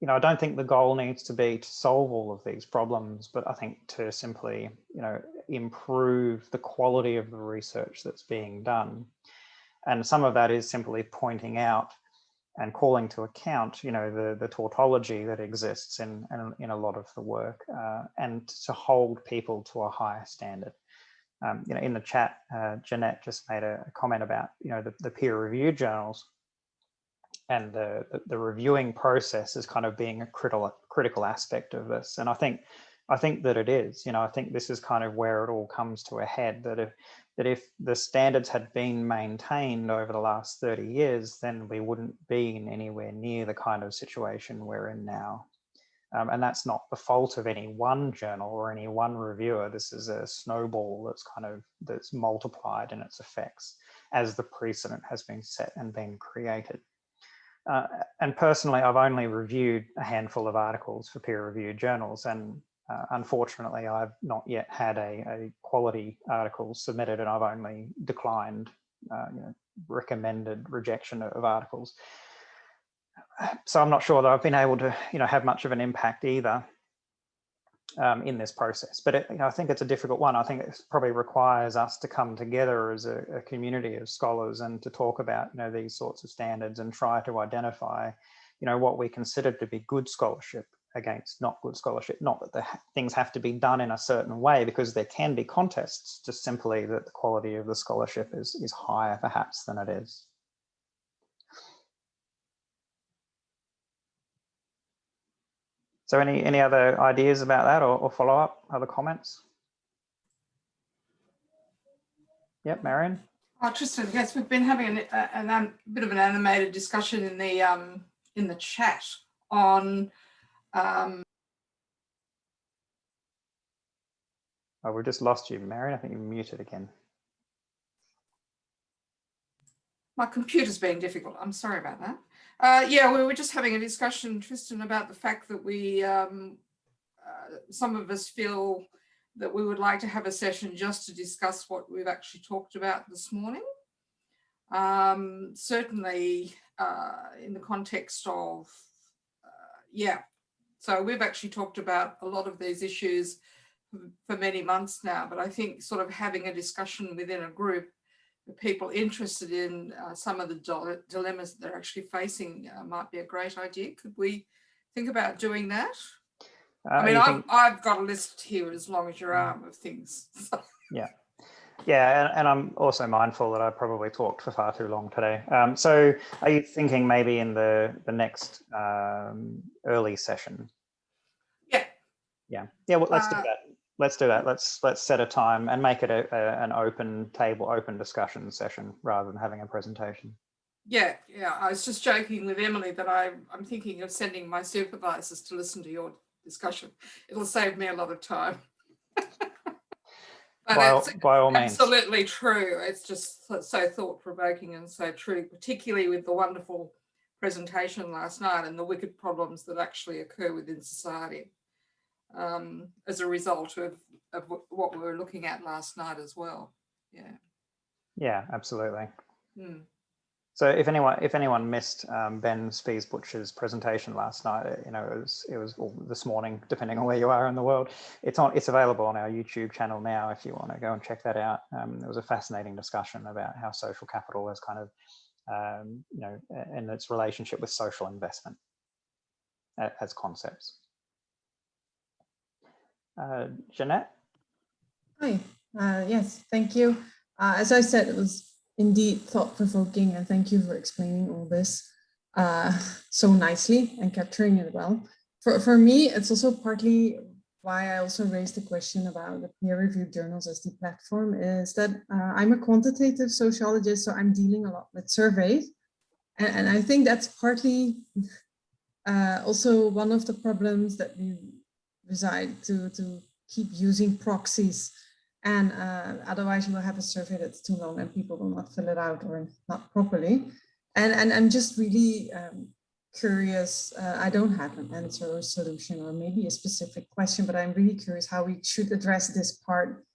I don't think the goal needs to be to solve all of these problems, but I think to simply, improve the quality of the research that's being done. And some of that is simply pointing out and calling to account, the tautology that exists in a lot of the work, and to hold people to a higher standard. In the chat, Jeanette just made a comment about, the peer-reviewed journals, and the reviewing process is kind of being a critical aspect of this. And I think that it is. I think this is kind of where it all comes to a head. That if the standards had been maintained over the last 30 years, then we wouldn't be in anywhere near the kind of situation we're in now. And that's not the fault of any one journal or any one reviewer. This is a snowball that's multiplied in its effects as the precedent has been set and been created. And personally, I've only reviewed a handful of articles for peer-reviewed journals, and unfortunately, I've not yet had a quality article submitted, and I've only declined, recommended rejection of articles. So I'm not sure that I've been able to, have much of an impact either in this process. But I think it's a difficult one. I think it probably requires us to come together as a community of scholars and to talk about, these sorts of standards and try to identify, what we consider to be good scholarship against not good scholarship. Not that the things have to be done in a certain way, because there can be contests, just simply that the quality of the scholarship is higher perhaps than it is. So any other ideas about that or follow up, other comments? Yep, Marion. Tristan, yes, we've been having a bit of an animated discussion in the chat on. Oh, we just lost you, Marion. I think you're muted again. My computer's being difficult. I'm sorry about that. Yeah, we were just having a discussion, Tristan, about the fact that we, some of us feel that we would like to have a session just to discuss what we've actually talked about this morning. Certainly in the context of, so we've actually talked about a lot of these issues for many months now, but I think sort of having a discussion within a group, people interested in some of the dilemmas that they're actually facing might be a great idea. Could we think about doing that? I mean, I've got a list here as long as your arm of things. Yeah. Yeah, and I'm also mindful that I probably talked for far too long today. So are you thinking maybe in the next early session? Yeah, well, let's do that. Let's do that. Let's set a time and make it an open table, open discussion session rather than having a presentation. Yeah. I was just joking with Emily that I'm thinking of sending my supervisors to listen to your discussion. It'll save me a lot of time. But by all means. Absolutely true. It's just so thought-provoking and so true, particularly with the wonderful presentation last night and the wicked problems that actually occur within society. As a result of what we were looking at last night as well. Yeah, absolutely. So if anyone missed Ben Spies-Butcher's presentation last night, it was this morning, depending on where you are in the world. It's available on our YouTube channel now if you want to go and check that out. It was a fascinating discussion about how social capital is kind of in its relationship with social investment as concepts. Jeanette? Hi, yes, thank you. As I said, it was indeed thought-provoking, and thank you for explaining all this so nicely and capturing it well. For me, it's also partly why I also raised the question about the peer-reviewed journals as the platform, is that I'm a quantitative sociologist, so I'm dealing a lot with surveys. And I think that's partly also one of the problems that we reside to keep using proxies, and otherwise you will have a survey that's too long and people will not fill it out or not properly. And I'm just really curious. I don't have an answer or solution or maybe a specific question, but I'm really curious how we should address this part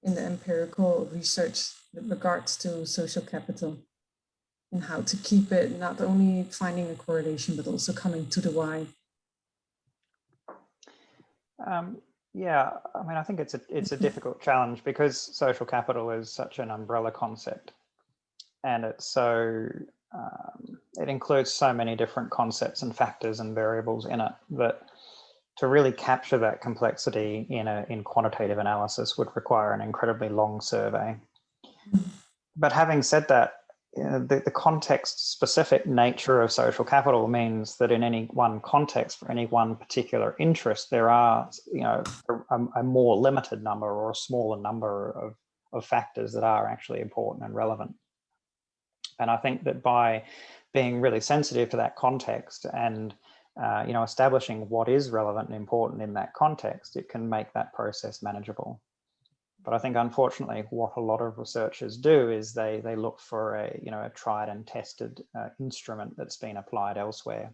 in the empirical research with regards to social capital and how to keep it, not only finding a correlation, but also coming to the why? Yeah, I mean, I think it's a difficult challenge because social capital is such an umbrella concept, and it's so it includes so many different concepts and factors and variables in it that to really capture that complexity in quantitative analysis would require an incredibly long survey. But having said that, the context-specific nature of social capital means that in any one context, for any one particular interest, there are, a more limited number or a smaller number of factors that are actually important and relevant. And I think that by being really sensitive to that context and establishing what is relevant and important in that context, it can make that process manageable. But I think, unfortunately, what a lot of researchers do is they look for a tried and tested instrument that's been applied elsewhere.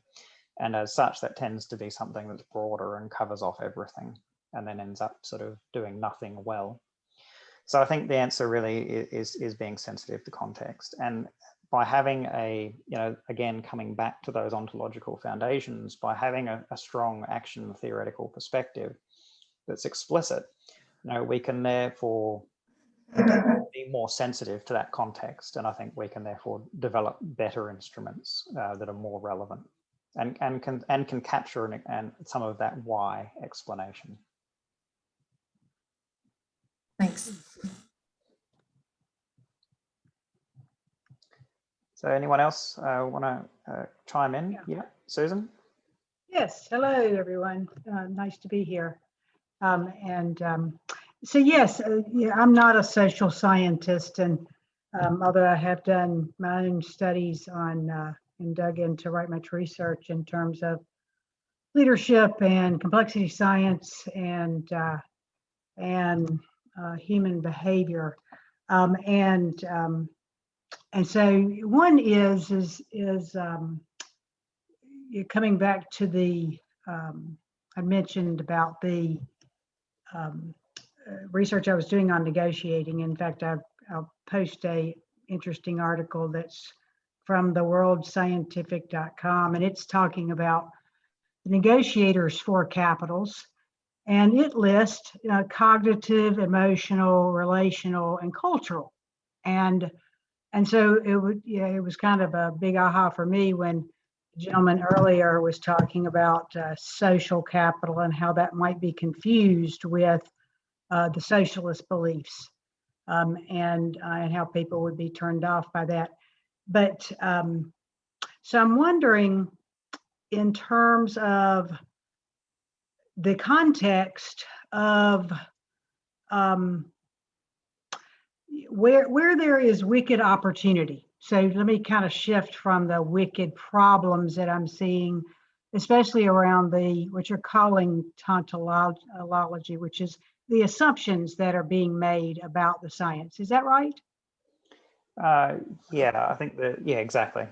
And as such, that tends to be something that's broader and covers off everything and then ends up sort of doing nothing well. So I think the answer really is being sensitive to context. And by having again, coming back to those ontological foundations, by having a strong action theoretical perspective that's explicit, we can therefore be more sensitive to that context. And I think we can therefore develop better instruments that are more relevant and can capture and some of that why explanation. Thanks. So anyone else want to chime in? Yeah, Susan? Yes, hello everyone. Nice to be here. So yes, I'm not a social scientist, and although I have done my own studies on and dug in to write much research in terms of leadership and complexity science and human behavior, and so one is coming back to the I mentioned about the research I was doing on negotiating. In fact, I'll post a interesting article that's from the worldscientific.com, and it's talking about negotiators for capitals, and it lists cognitive, emotional, relational, and cultural, and so it was kind of a big aha for me when the gentleman earlier was talking about social capital and how that might be confused with the socialist beliefs, and how people would be turned off by that. But so I'm wondering, in terms of the context of where there is wicked opportunity. So let me kind of shift from the wicked problems that I'm seeing, especially around what you're calling tautology, which is the assumptions that are being made about the science. Is that right? Yeah, I think exactly.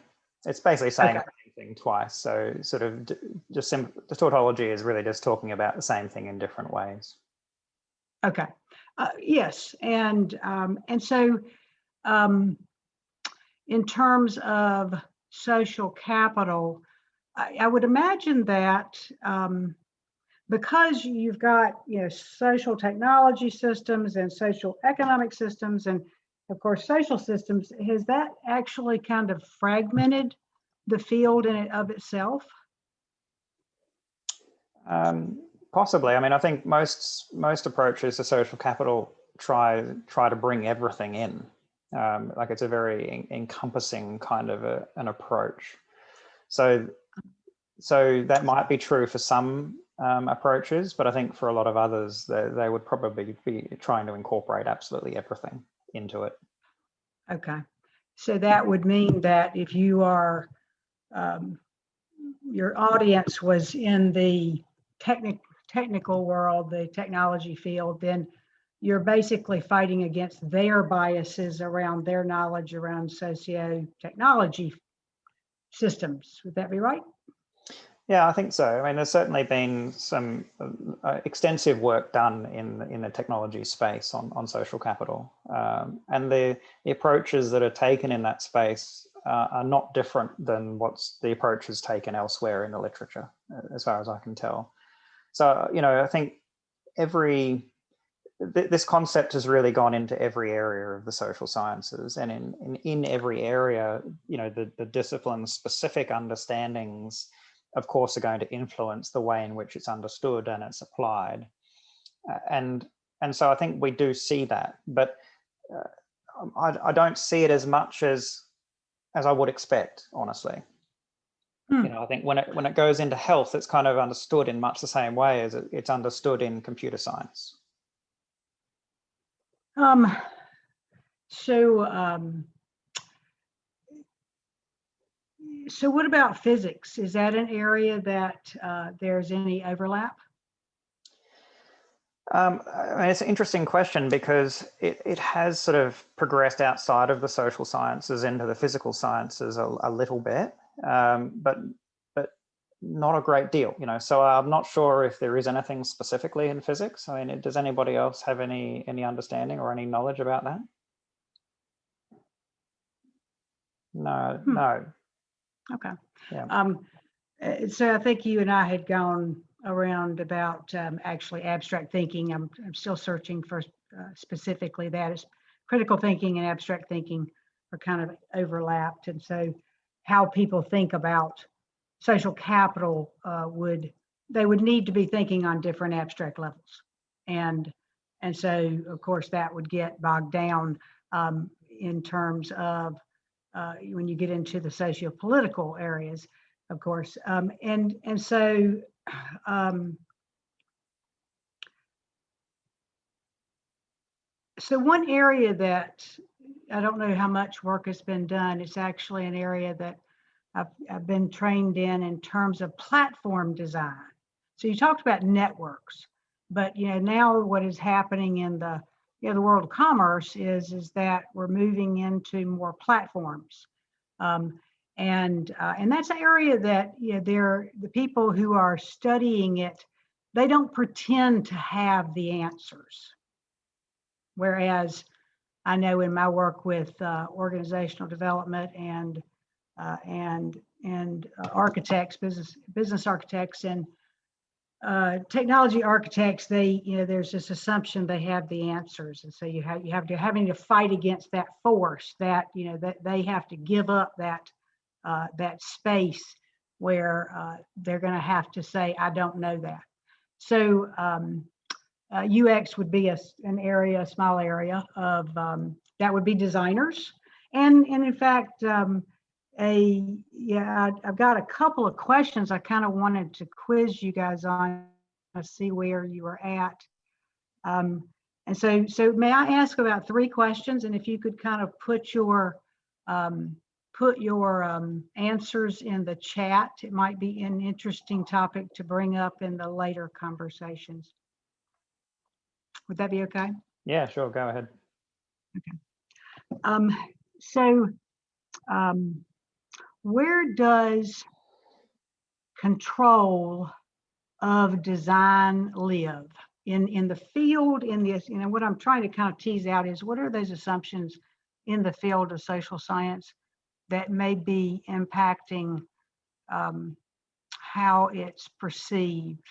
It's basically saying the same thing twice. So sort of the tautology is really just talking about the same thing in different ways. Okay. Yes, and so in terms of social capital, I would imagine that because you've got social technology systems and social economic systems and of course social systems, has that actually kind of fragmented the field in and of itself? Possibly. I mean, I think most approaches to social capital try to bring everything in. Like it's a very encompassing kind of an approach. So that might be true for some approaches, but I think for a lot of others, they would probably be trying to incorporate absolutely everything into it. Okay, so that would mean that if you are, your audience was in the technical world, the technology field, then you're basically fighting against their biases around their knowledge around socio-technology systems. Would that be right? Yeah, I think so. I mean, there's certainly been some extensive work done in the technology space on social capital, and the approaches that are taken in that space are not different than what's the approaches taken elsewhere in the literature, as far as I can tell. So, you know, I think this concept has really gone into every area of the social sciences, and in every area, you know, the discipline's specific understandings, of course, are going to influence the way in which it's understood and it's applied. And so I think we do see that, but I don't see it as much as I would expect, honestly. You know, I think when it goes into health, it's kind of understood in much the same way as it's understood in computer science. So what about physics? Is that an area that there's any overlap? I mean, it's an interesting question because it has sort of progressed outside of the social sciences into the physical sciences a little bit, but not a great deal, you know. So I'm not sure if there is anything specifically in physics. I mean, does anybody else have any understanding or any knowledge about that? No. Okay. Yeah. So I think you and I had gone around about actually abstract thinking. I'm still searching for specifically that. It's critical thinking and abstract thinking are kind of overlapped, and so how people think about social capital they would need to be thinking on different abstract levels, and so of course that would get bogged down in terms of when you get into the socio-political areas, of course, and so so one area that I don't know how much work has been done, it's actually an area that I've been trained in terms of platform design. So you talked about networks, but you know, now what is happening in the world of commerce is that we're moving into more platforms, and that's an area that, you know, the people who are studying it, they don't pretend to have the answers. Whereas I know in my work with organizational development and architects, business architects, and technology architects, there's this assumption they have the answers, and so having to fight against that force that, you know, that they have to give up that space where they're going to have to say, I don't know that. So UX would be a small area of that would be designers, and in fact, I've got a couple of questions I kind of wanted to quiz you guys on to see where you are at. And so may I ask about 3 questions, and if you could kind of put your answers in the chat, it might be an interesting topic to bring up in the later conversations. Would that be okay? Yeah, sure. Go ahead. Okay. Where does control of design live in the field? In this, you know, what I'm trying to kind of tease out is, what are those assumptions in the field of social science that may be impacting how it's perceived?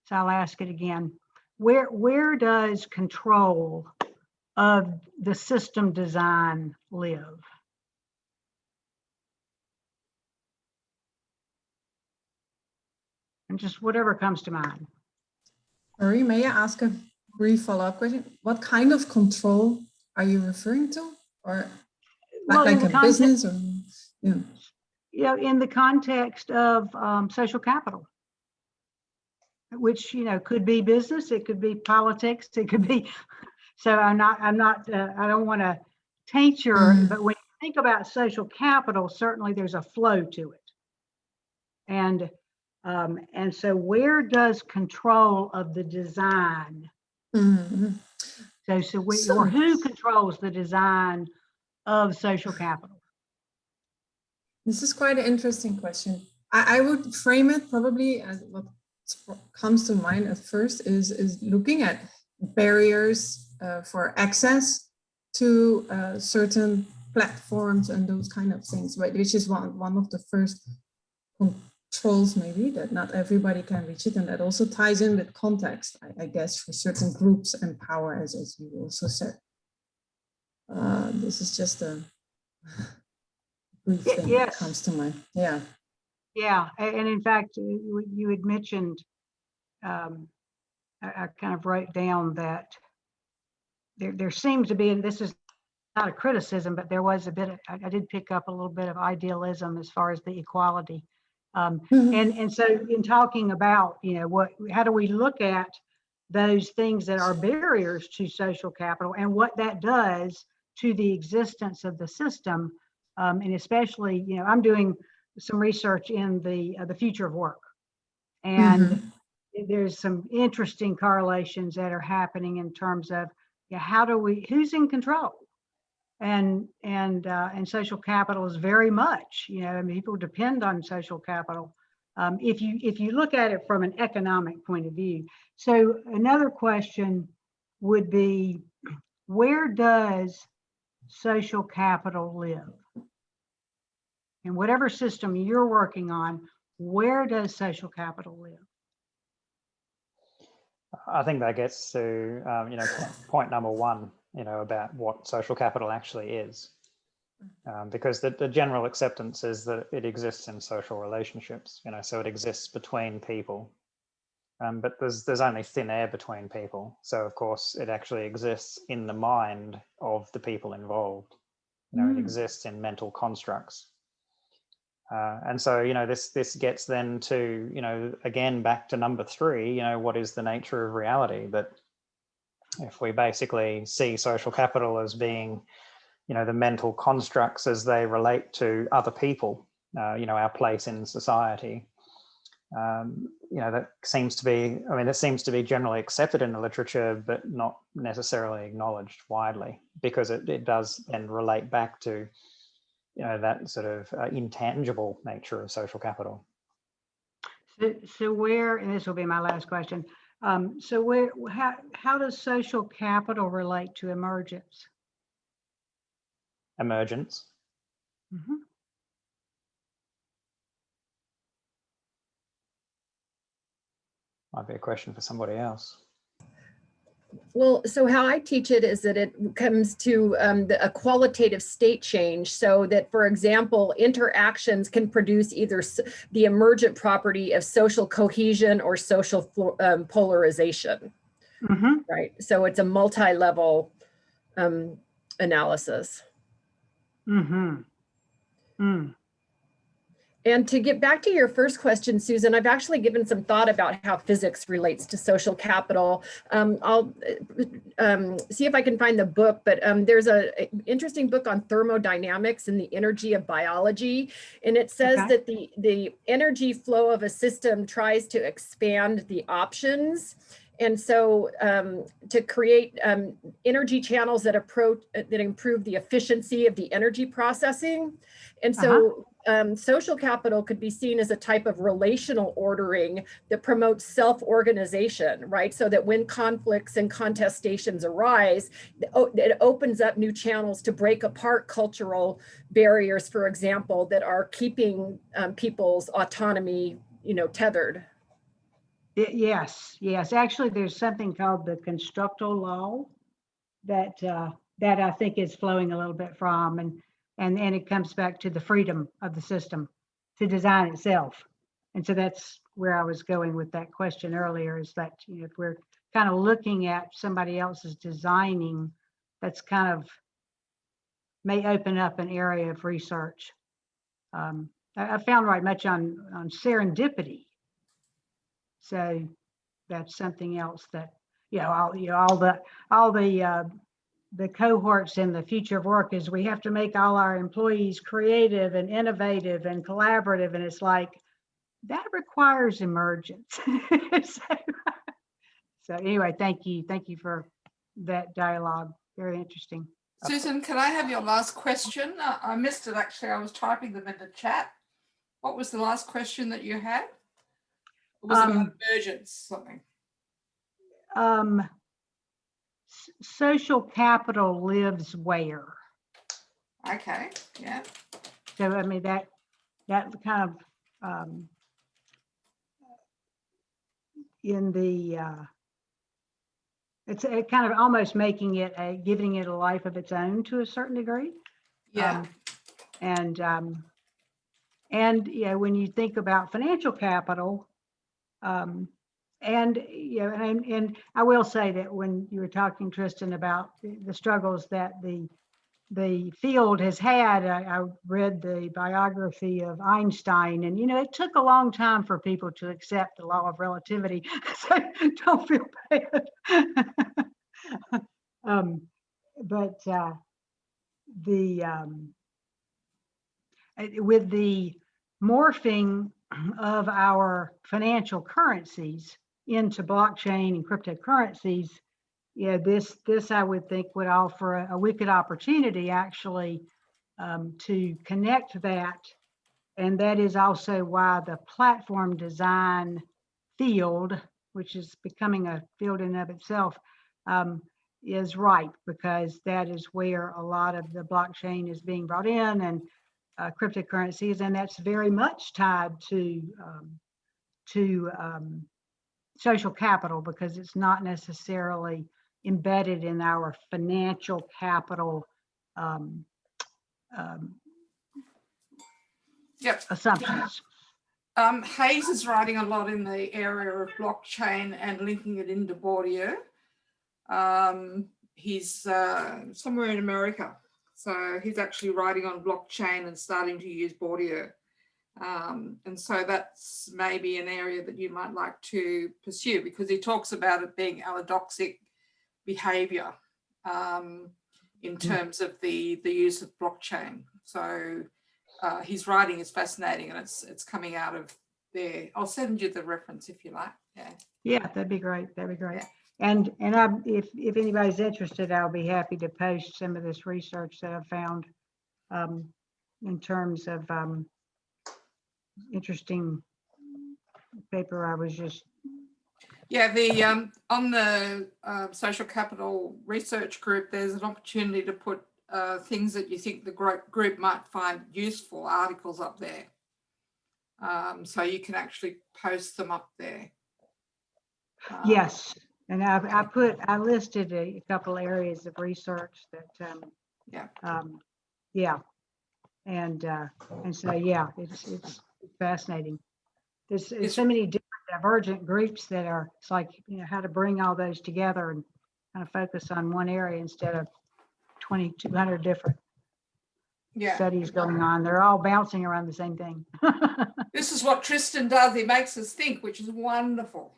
So I'll ask it again. Where does control of the system design live? And just whatever comes to mind. Sorry, may I ask a brief follow-up question? What kind of control are you referring to? Or like a business, or yeah, in the context of social capital, which, you know, could be business, it could be politics, it could be. So I don't want to taint your, but when you think about social capital, certainly there's a flow to it. And so where does control of the design? Or who controls the design of social capital? This is quite an interesting question. I would frame it probably as what comes to mind at first is looking at barriers for access to certain platforms and those kind of things, right? Which is one of the first controls, maybe, that not everybody can reach it, and that also ties in with context, I guess, for certain groups and power, as you also said. This is just a brief thing that comes to mind. Yeah. Yeah, and in fact, you had mentioned, I kind of wrote down that there seems to be, and this is not a criticism, but there was a bit of, I did pick up a little bit of idealism as far as the equality. And so in talking about, you know, how do we look at those things that are barriers to social capital and what that does to the existence of the system, and especially, you know, I'm doing some research in the future of work, and there's some interesting correlations that are happening in terms of, yeah, how do we, who's in control, and social capital is very much, you know, I mean, people depend on social capital. If you look at it from an economic point of view. So another question would be, where does social capital live? In whatever system you're working on, where does social capital live? I think that gets to, you know, point number one, you know, about what social capital actually is. Because the general acceptance is that it exists in social relationships, you know, so it exists between people. But there's only thin air between people. So of course it actually exists in the mind of the people involved. You know, it exists in mental constructs. And so, you know, this gets then to, you know, again, back to number three, you know, what is the nature of reality? That if we basically see social capital as being, you know, the mental constructs as they relate to other people, you know, our place in society, you know, that seems to be, I mean, it seems to be generally accepted in the literature, but not necessarily acknowledged widely, because it does then relate back to, you know, that sort of intangible nature of social capital. So where, and this will be my last question, so how does social capital relate to emergence? Emergence. Might be a question for somebody else. Well, so how I teach it is that it comes to a qualitative state change, so that, for example, interactions can produce either the emergent property of social cohesion or social polarization, right? So it's a multi-level analysis. And to get back to your first question, Susan, I've actually given some thought about how physics relates to social capital. I'll see if I can find the book, but there's an interesting book on thermodynamics and the energy of biology. And it says that the energy flow of a system tries to expand the options. And so to create energy channels that improve the efficiency of the energy processing. And so social capital could be seen as a type of relational ordering that promotes self-organization, right? So that when conflicts and contestations arise, it opens up new channels to break apart cultural barriers, for example, that are keeping people's autonomy, you know, tethered. Yes. Actually, there's something called the constructal law that I think is flowing a little bit from, and it comes back to the freedom of the system to design itself. And so that's where I was going with that question earlier, is that, you know, if we're kind of looking at somebody else's designing, that's kind of may open up an area of research. I found right much on serendipity. So that's something else that, you know, all the cohorts in the future of work is we have to make all our employees creative and innovative and collaborative. And it's like, that requires emergence. So anyway, thank you for that dialogue. Very interesting. Susan, can I have your last question? I missed it, actually. I was typing them in the chat. What was the last question that you had? It was about emergence, something. Social capital lives where? Okay, yeah. So I mean that kind of in the it's kind of almost making it giving it a life of its own to a certain degree. Yeah. And you know, when you think about financial capital, and you know, and I will say that when you were talking, Tristan, about the struggles that the field has had, I read the biography of Einstein, and you know, it took a long time for people to accept the law of relativity. So don't feel bad. But with the morphing of our financial currencies into blockchain and cryptocurrencies, yeah, this I would think would offer a wicked opportunity actually to connect that. And that is also why the platform design field, which is becoming a field in and of itself, is right, because that is where a lot of the blockchain is being brought in, and cryptocurrencies, and that's very much tied to social capital, because it's not necessarily embedded in our financial capital assumptions. Hayes is writing a lot in the area of blockchain and linking it into Bourdieu. He's somewhere in America, so he's actually writing on blockchain and starting to use Bourdieu. And so that's maybe an area that you might like to pursue, because he talks about it being allodoxic behavior in terms of the use of blockchain. So his writing is fascinating, and it's coming out of there. I'll send you the reference if you like. Yeah, that'd be great. That'd be great. And if anybody's interested, I'll be happy to post some of this research that I've found in terms of interesting paper I was just. Yeah, the on the social capital research group, there's an opportunity to put things that you think the group might find useful, articles up there. So you can actually post them up there. Yes, and I listed a couple areas of research that and so yeah, it's fascinating. There's so many different divergent groups that are, it's like, you know, how to bring all those together and kind of focus on one area instead of 2,200 different studies going on. They're all bouncing around the same thing. This is what Tristan does. He makes us think, which is wonderful.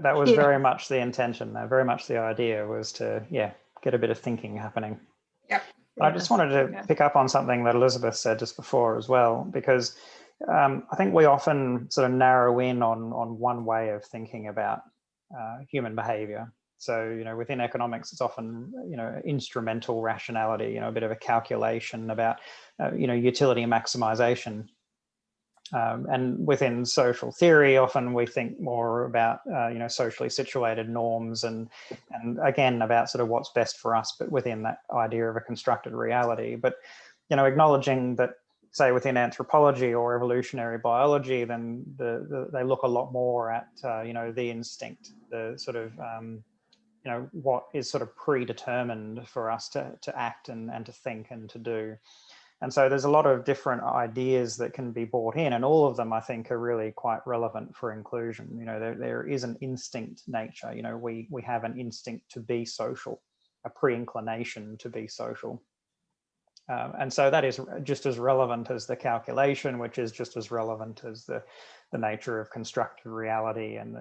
That was very much the intention, very much the idea was to, get a bit of thinking happening. Yep. I just wanted to pick up on something that Elizabeth said just before as well, because I think we often sort of narrow in on one way of thinking about human behavior. So, you know, within economics, it's often, you know, instrumental rationality, you know, a bit of a calculation about, utility maximization. And within social theory, often we think more about, socially situated norms and again, about sort of what's best for us, but within that idea of a constructed reality. But, you know, acknowledging that, say, within anthropology or evolutionary biology, then they look a lot more at, the instinct, the sort of, what is sort of predetermined for us to act and to think and to do. And so there's a lot of different ideas that can be brought in, and all of them I think are really quite relevant for inclusion. You know, there is an instinct nature. You know, we have an instinct to be social, a pre-inclination to be social. And so that is just as relevant as the calculation, which is just as relevant as the nature of constructed reality and,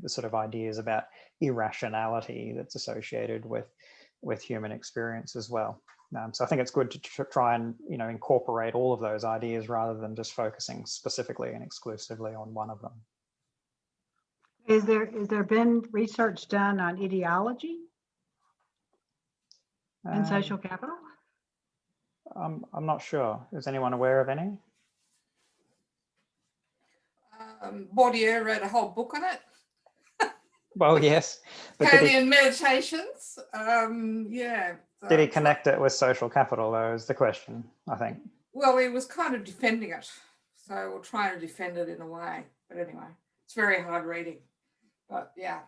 the sort of ideas about irrationality that's associated with human experience as well. So I think it's good to try and, incorporate all of those ideas rather than just focusing specifically and exclusively on one of them. Is there been research done on ideology and social capital? I'm not sure. Is anyone aware of any? Bourdieu read a whole book on it. Well, yes. But Kalian meditations. Yeah. So, did he connect it with social capital, though, is the question, I think. well, he was kind of defending it. So we're trying to defend it in a way. But anyway, it's very hard reading. But yeah,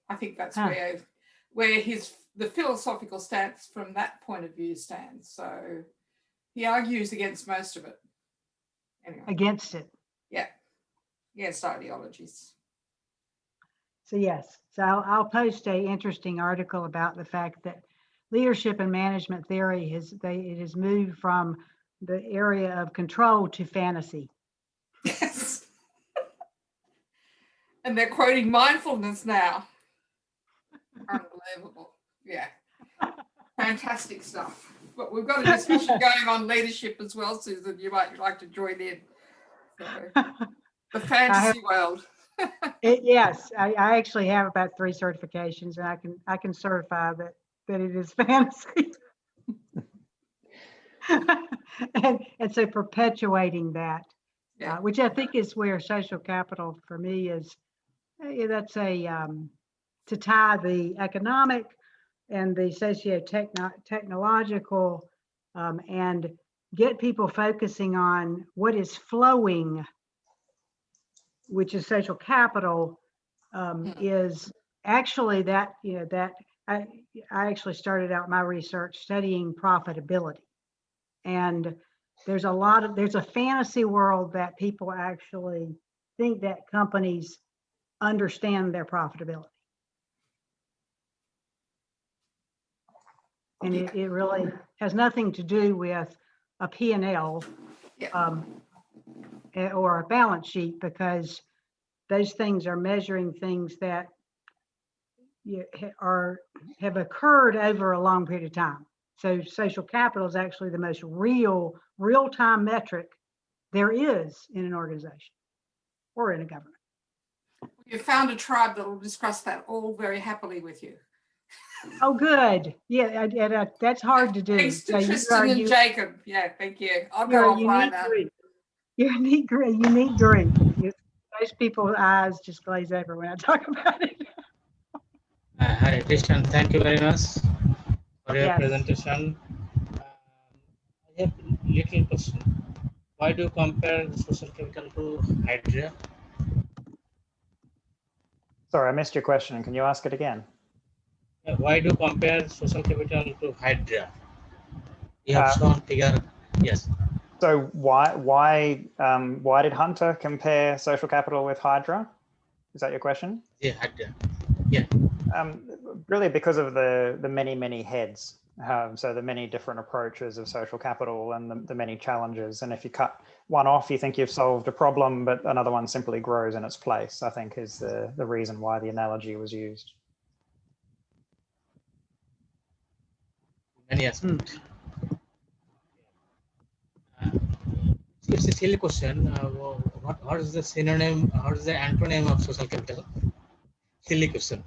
I think that's where the philosophical stance from that point of view stands. So he argues against most of it. Anyway. Against it. Yeah. Against ideologies. So yes, so I'll post a interesting article about the fact that leadership and management theory it has moved from the area of control to fantasy. Yes. And they're quoting mindfulness now. Unbelievable. Yeah. Fantastic stuff. But we've got a discussion going on leadership as well, Susan. You might like to join in. So, the fantasy world. Yes, I actually have about 3 certifications, and I can certify that it is fantasy. and so perpetuating that, which I think is where social capital for me is. That's a to tie the economic and the socio-technological and get people focusing on what is flowing, which is social capital, is actually that, that I actually started out my research studying profitability. And there's a fantasy world that people actually think that companies understand their profitability. And it really has nothing to do with a P&L or a balance sheet, because those things are measuring things that have occurred over a long period of time. So social capital is actually the most real-time metric there is in an organization or in a government. You found a tribe that will discuss that all very happily with you. Oh, good. Yeah, that's hard to do. Thanks to Tristan and Jacob. Yeah, thank you. I'll go offline now. You're a unique group. Most people's eyes just glaze over when I talk about it. Hi, Tristan. Thank you very much for your presentation. I have a little question. Why do you compare social capital to Hydra? Sorry, I missed your question. Can you ask it again? Why do you compare social capital to Hydra? You have shown figure. Yes. So why did Hunter compare social capital with Hydra? Is that your question? Yeah, Hydra. Yeah. Really because of the many heads. So the many different approaches of social capital and the many challenges. And if you cut one off, you think you've solved a problem, but another one simply grows in its place, I think is the reason why the analogy was used. Many aspects. It's a silly question. What is the synonym? What is the antonym of social capital? Silly question.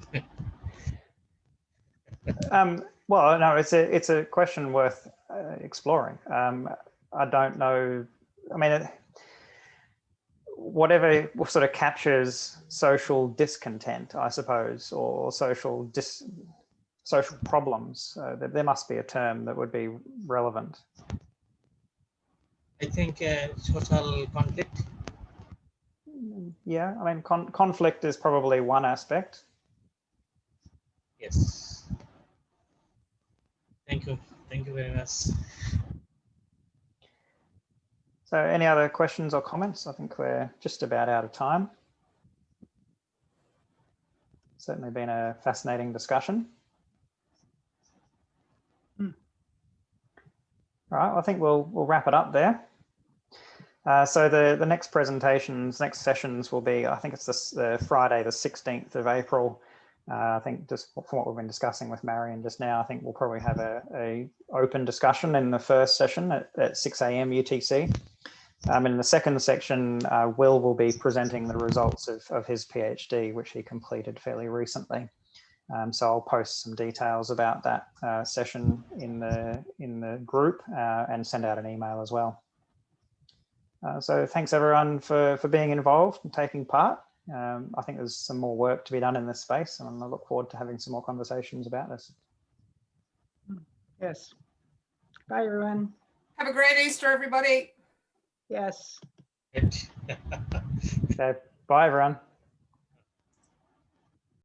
Well, no, it's a question worth exploring. I don't know. I mean, whatever sort of captures social discontent, I suppose, or social problems, there must be a term that would be relevant. I think social conflict. Yeah, I mean, conflict is probably one aspect. Yes. Thank you. Thank you very much. So any other questions or comments? I think we're just about out of time. Certainly been a fascinating discussion. All right, I think we'll wrap it up there. So the next sessions will be, I think it's the Friday, the 16th of April. I think just from what we've been discussing with Marion just now, I think we'll probably have a open discussion in the first session at 6 a.m. UTC. In the second section, Will be presenting the results of his PhD, which he completed fairly recently. So I'll post some details about that session in the group and send out an email as well. So thanks everyone for being involved and taking part. I think there's some more work to be done in this space, and I look forward to having some more conversations about this. Yes. Bye, everyone. Have a great Easter, everybody. Yes. Okay, bye everyone.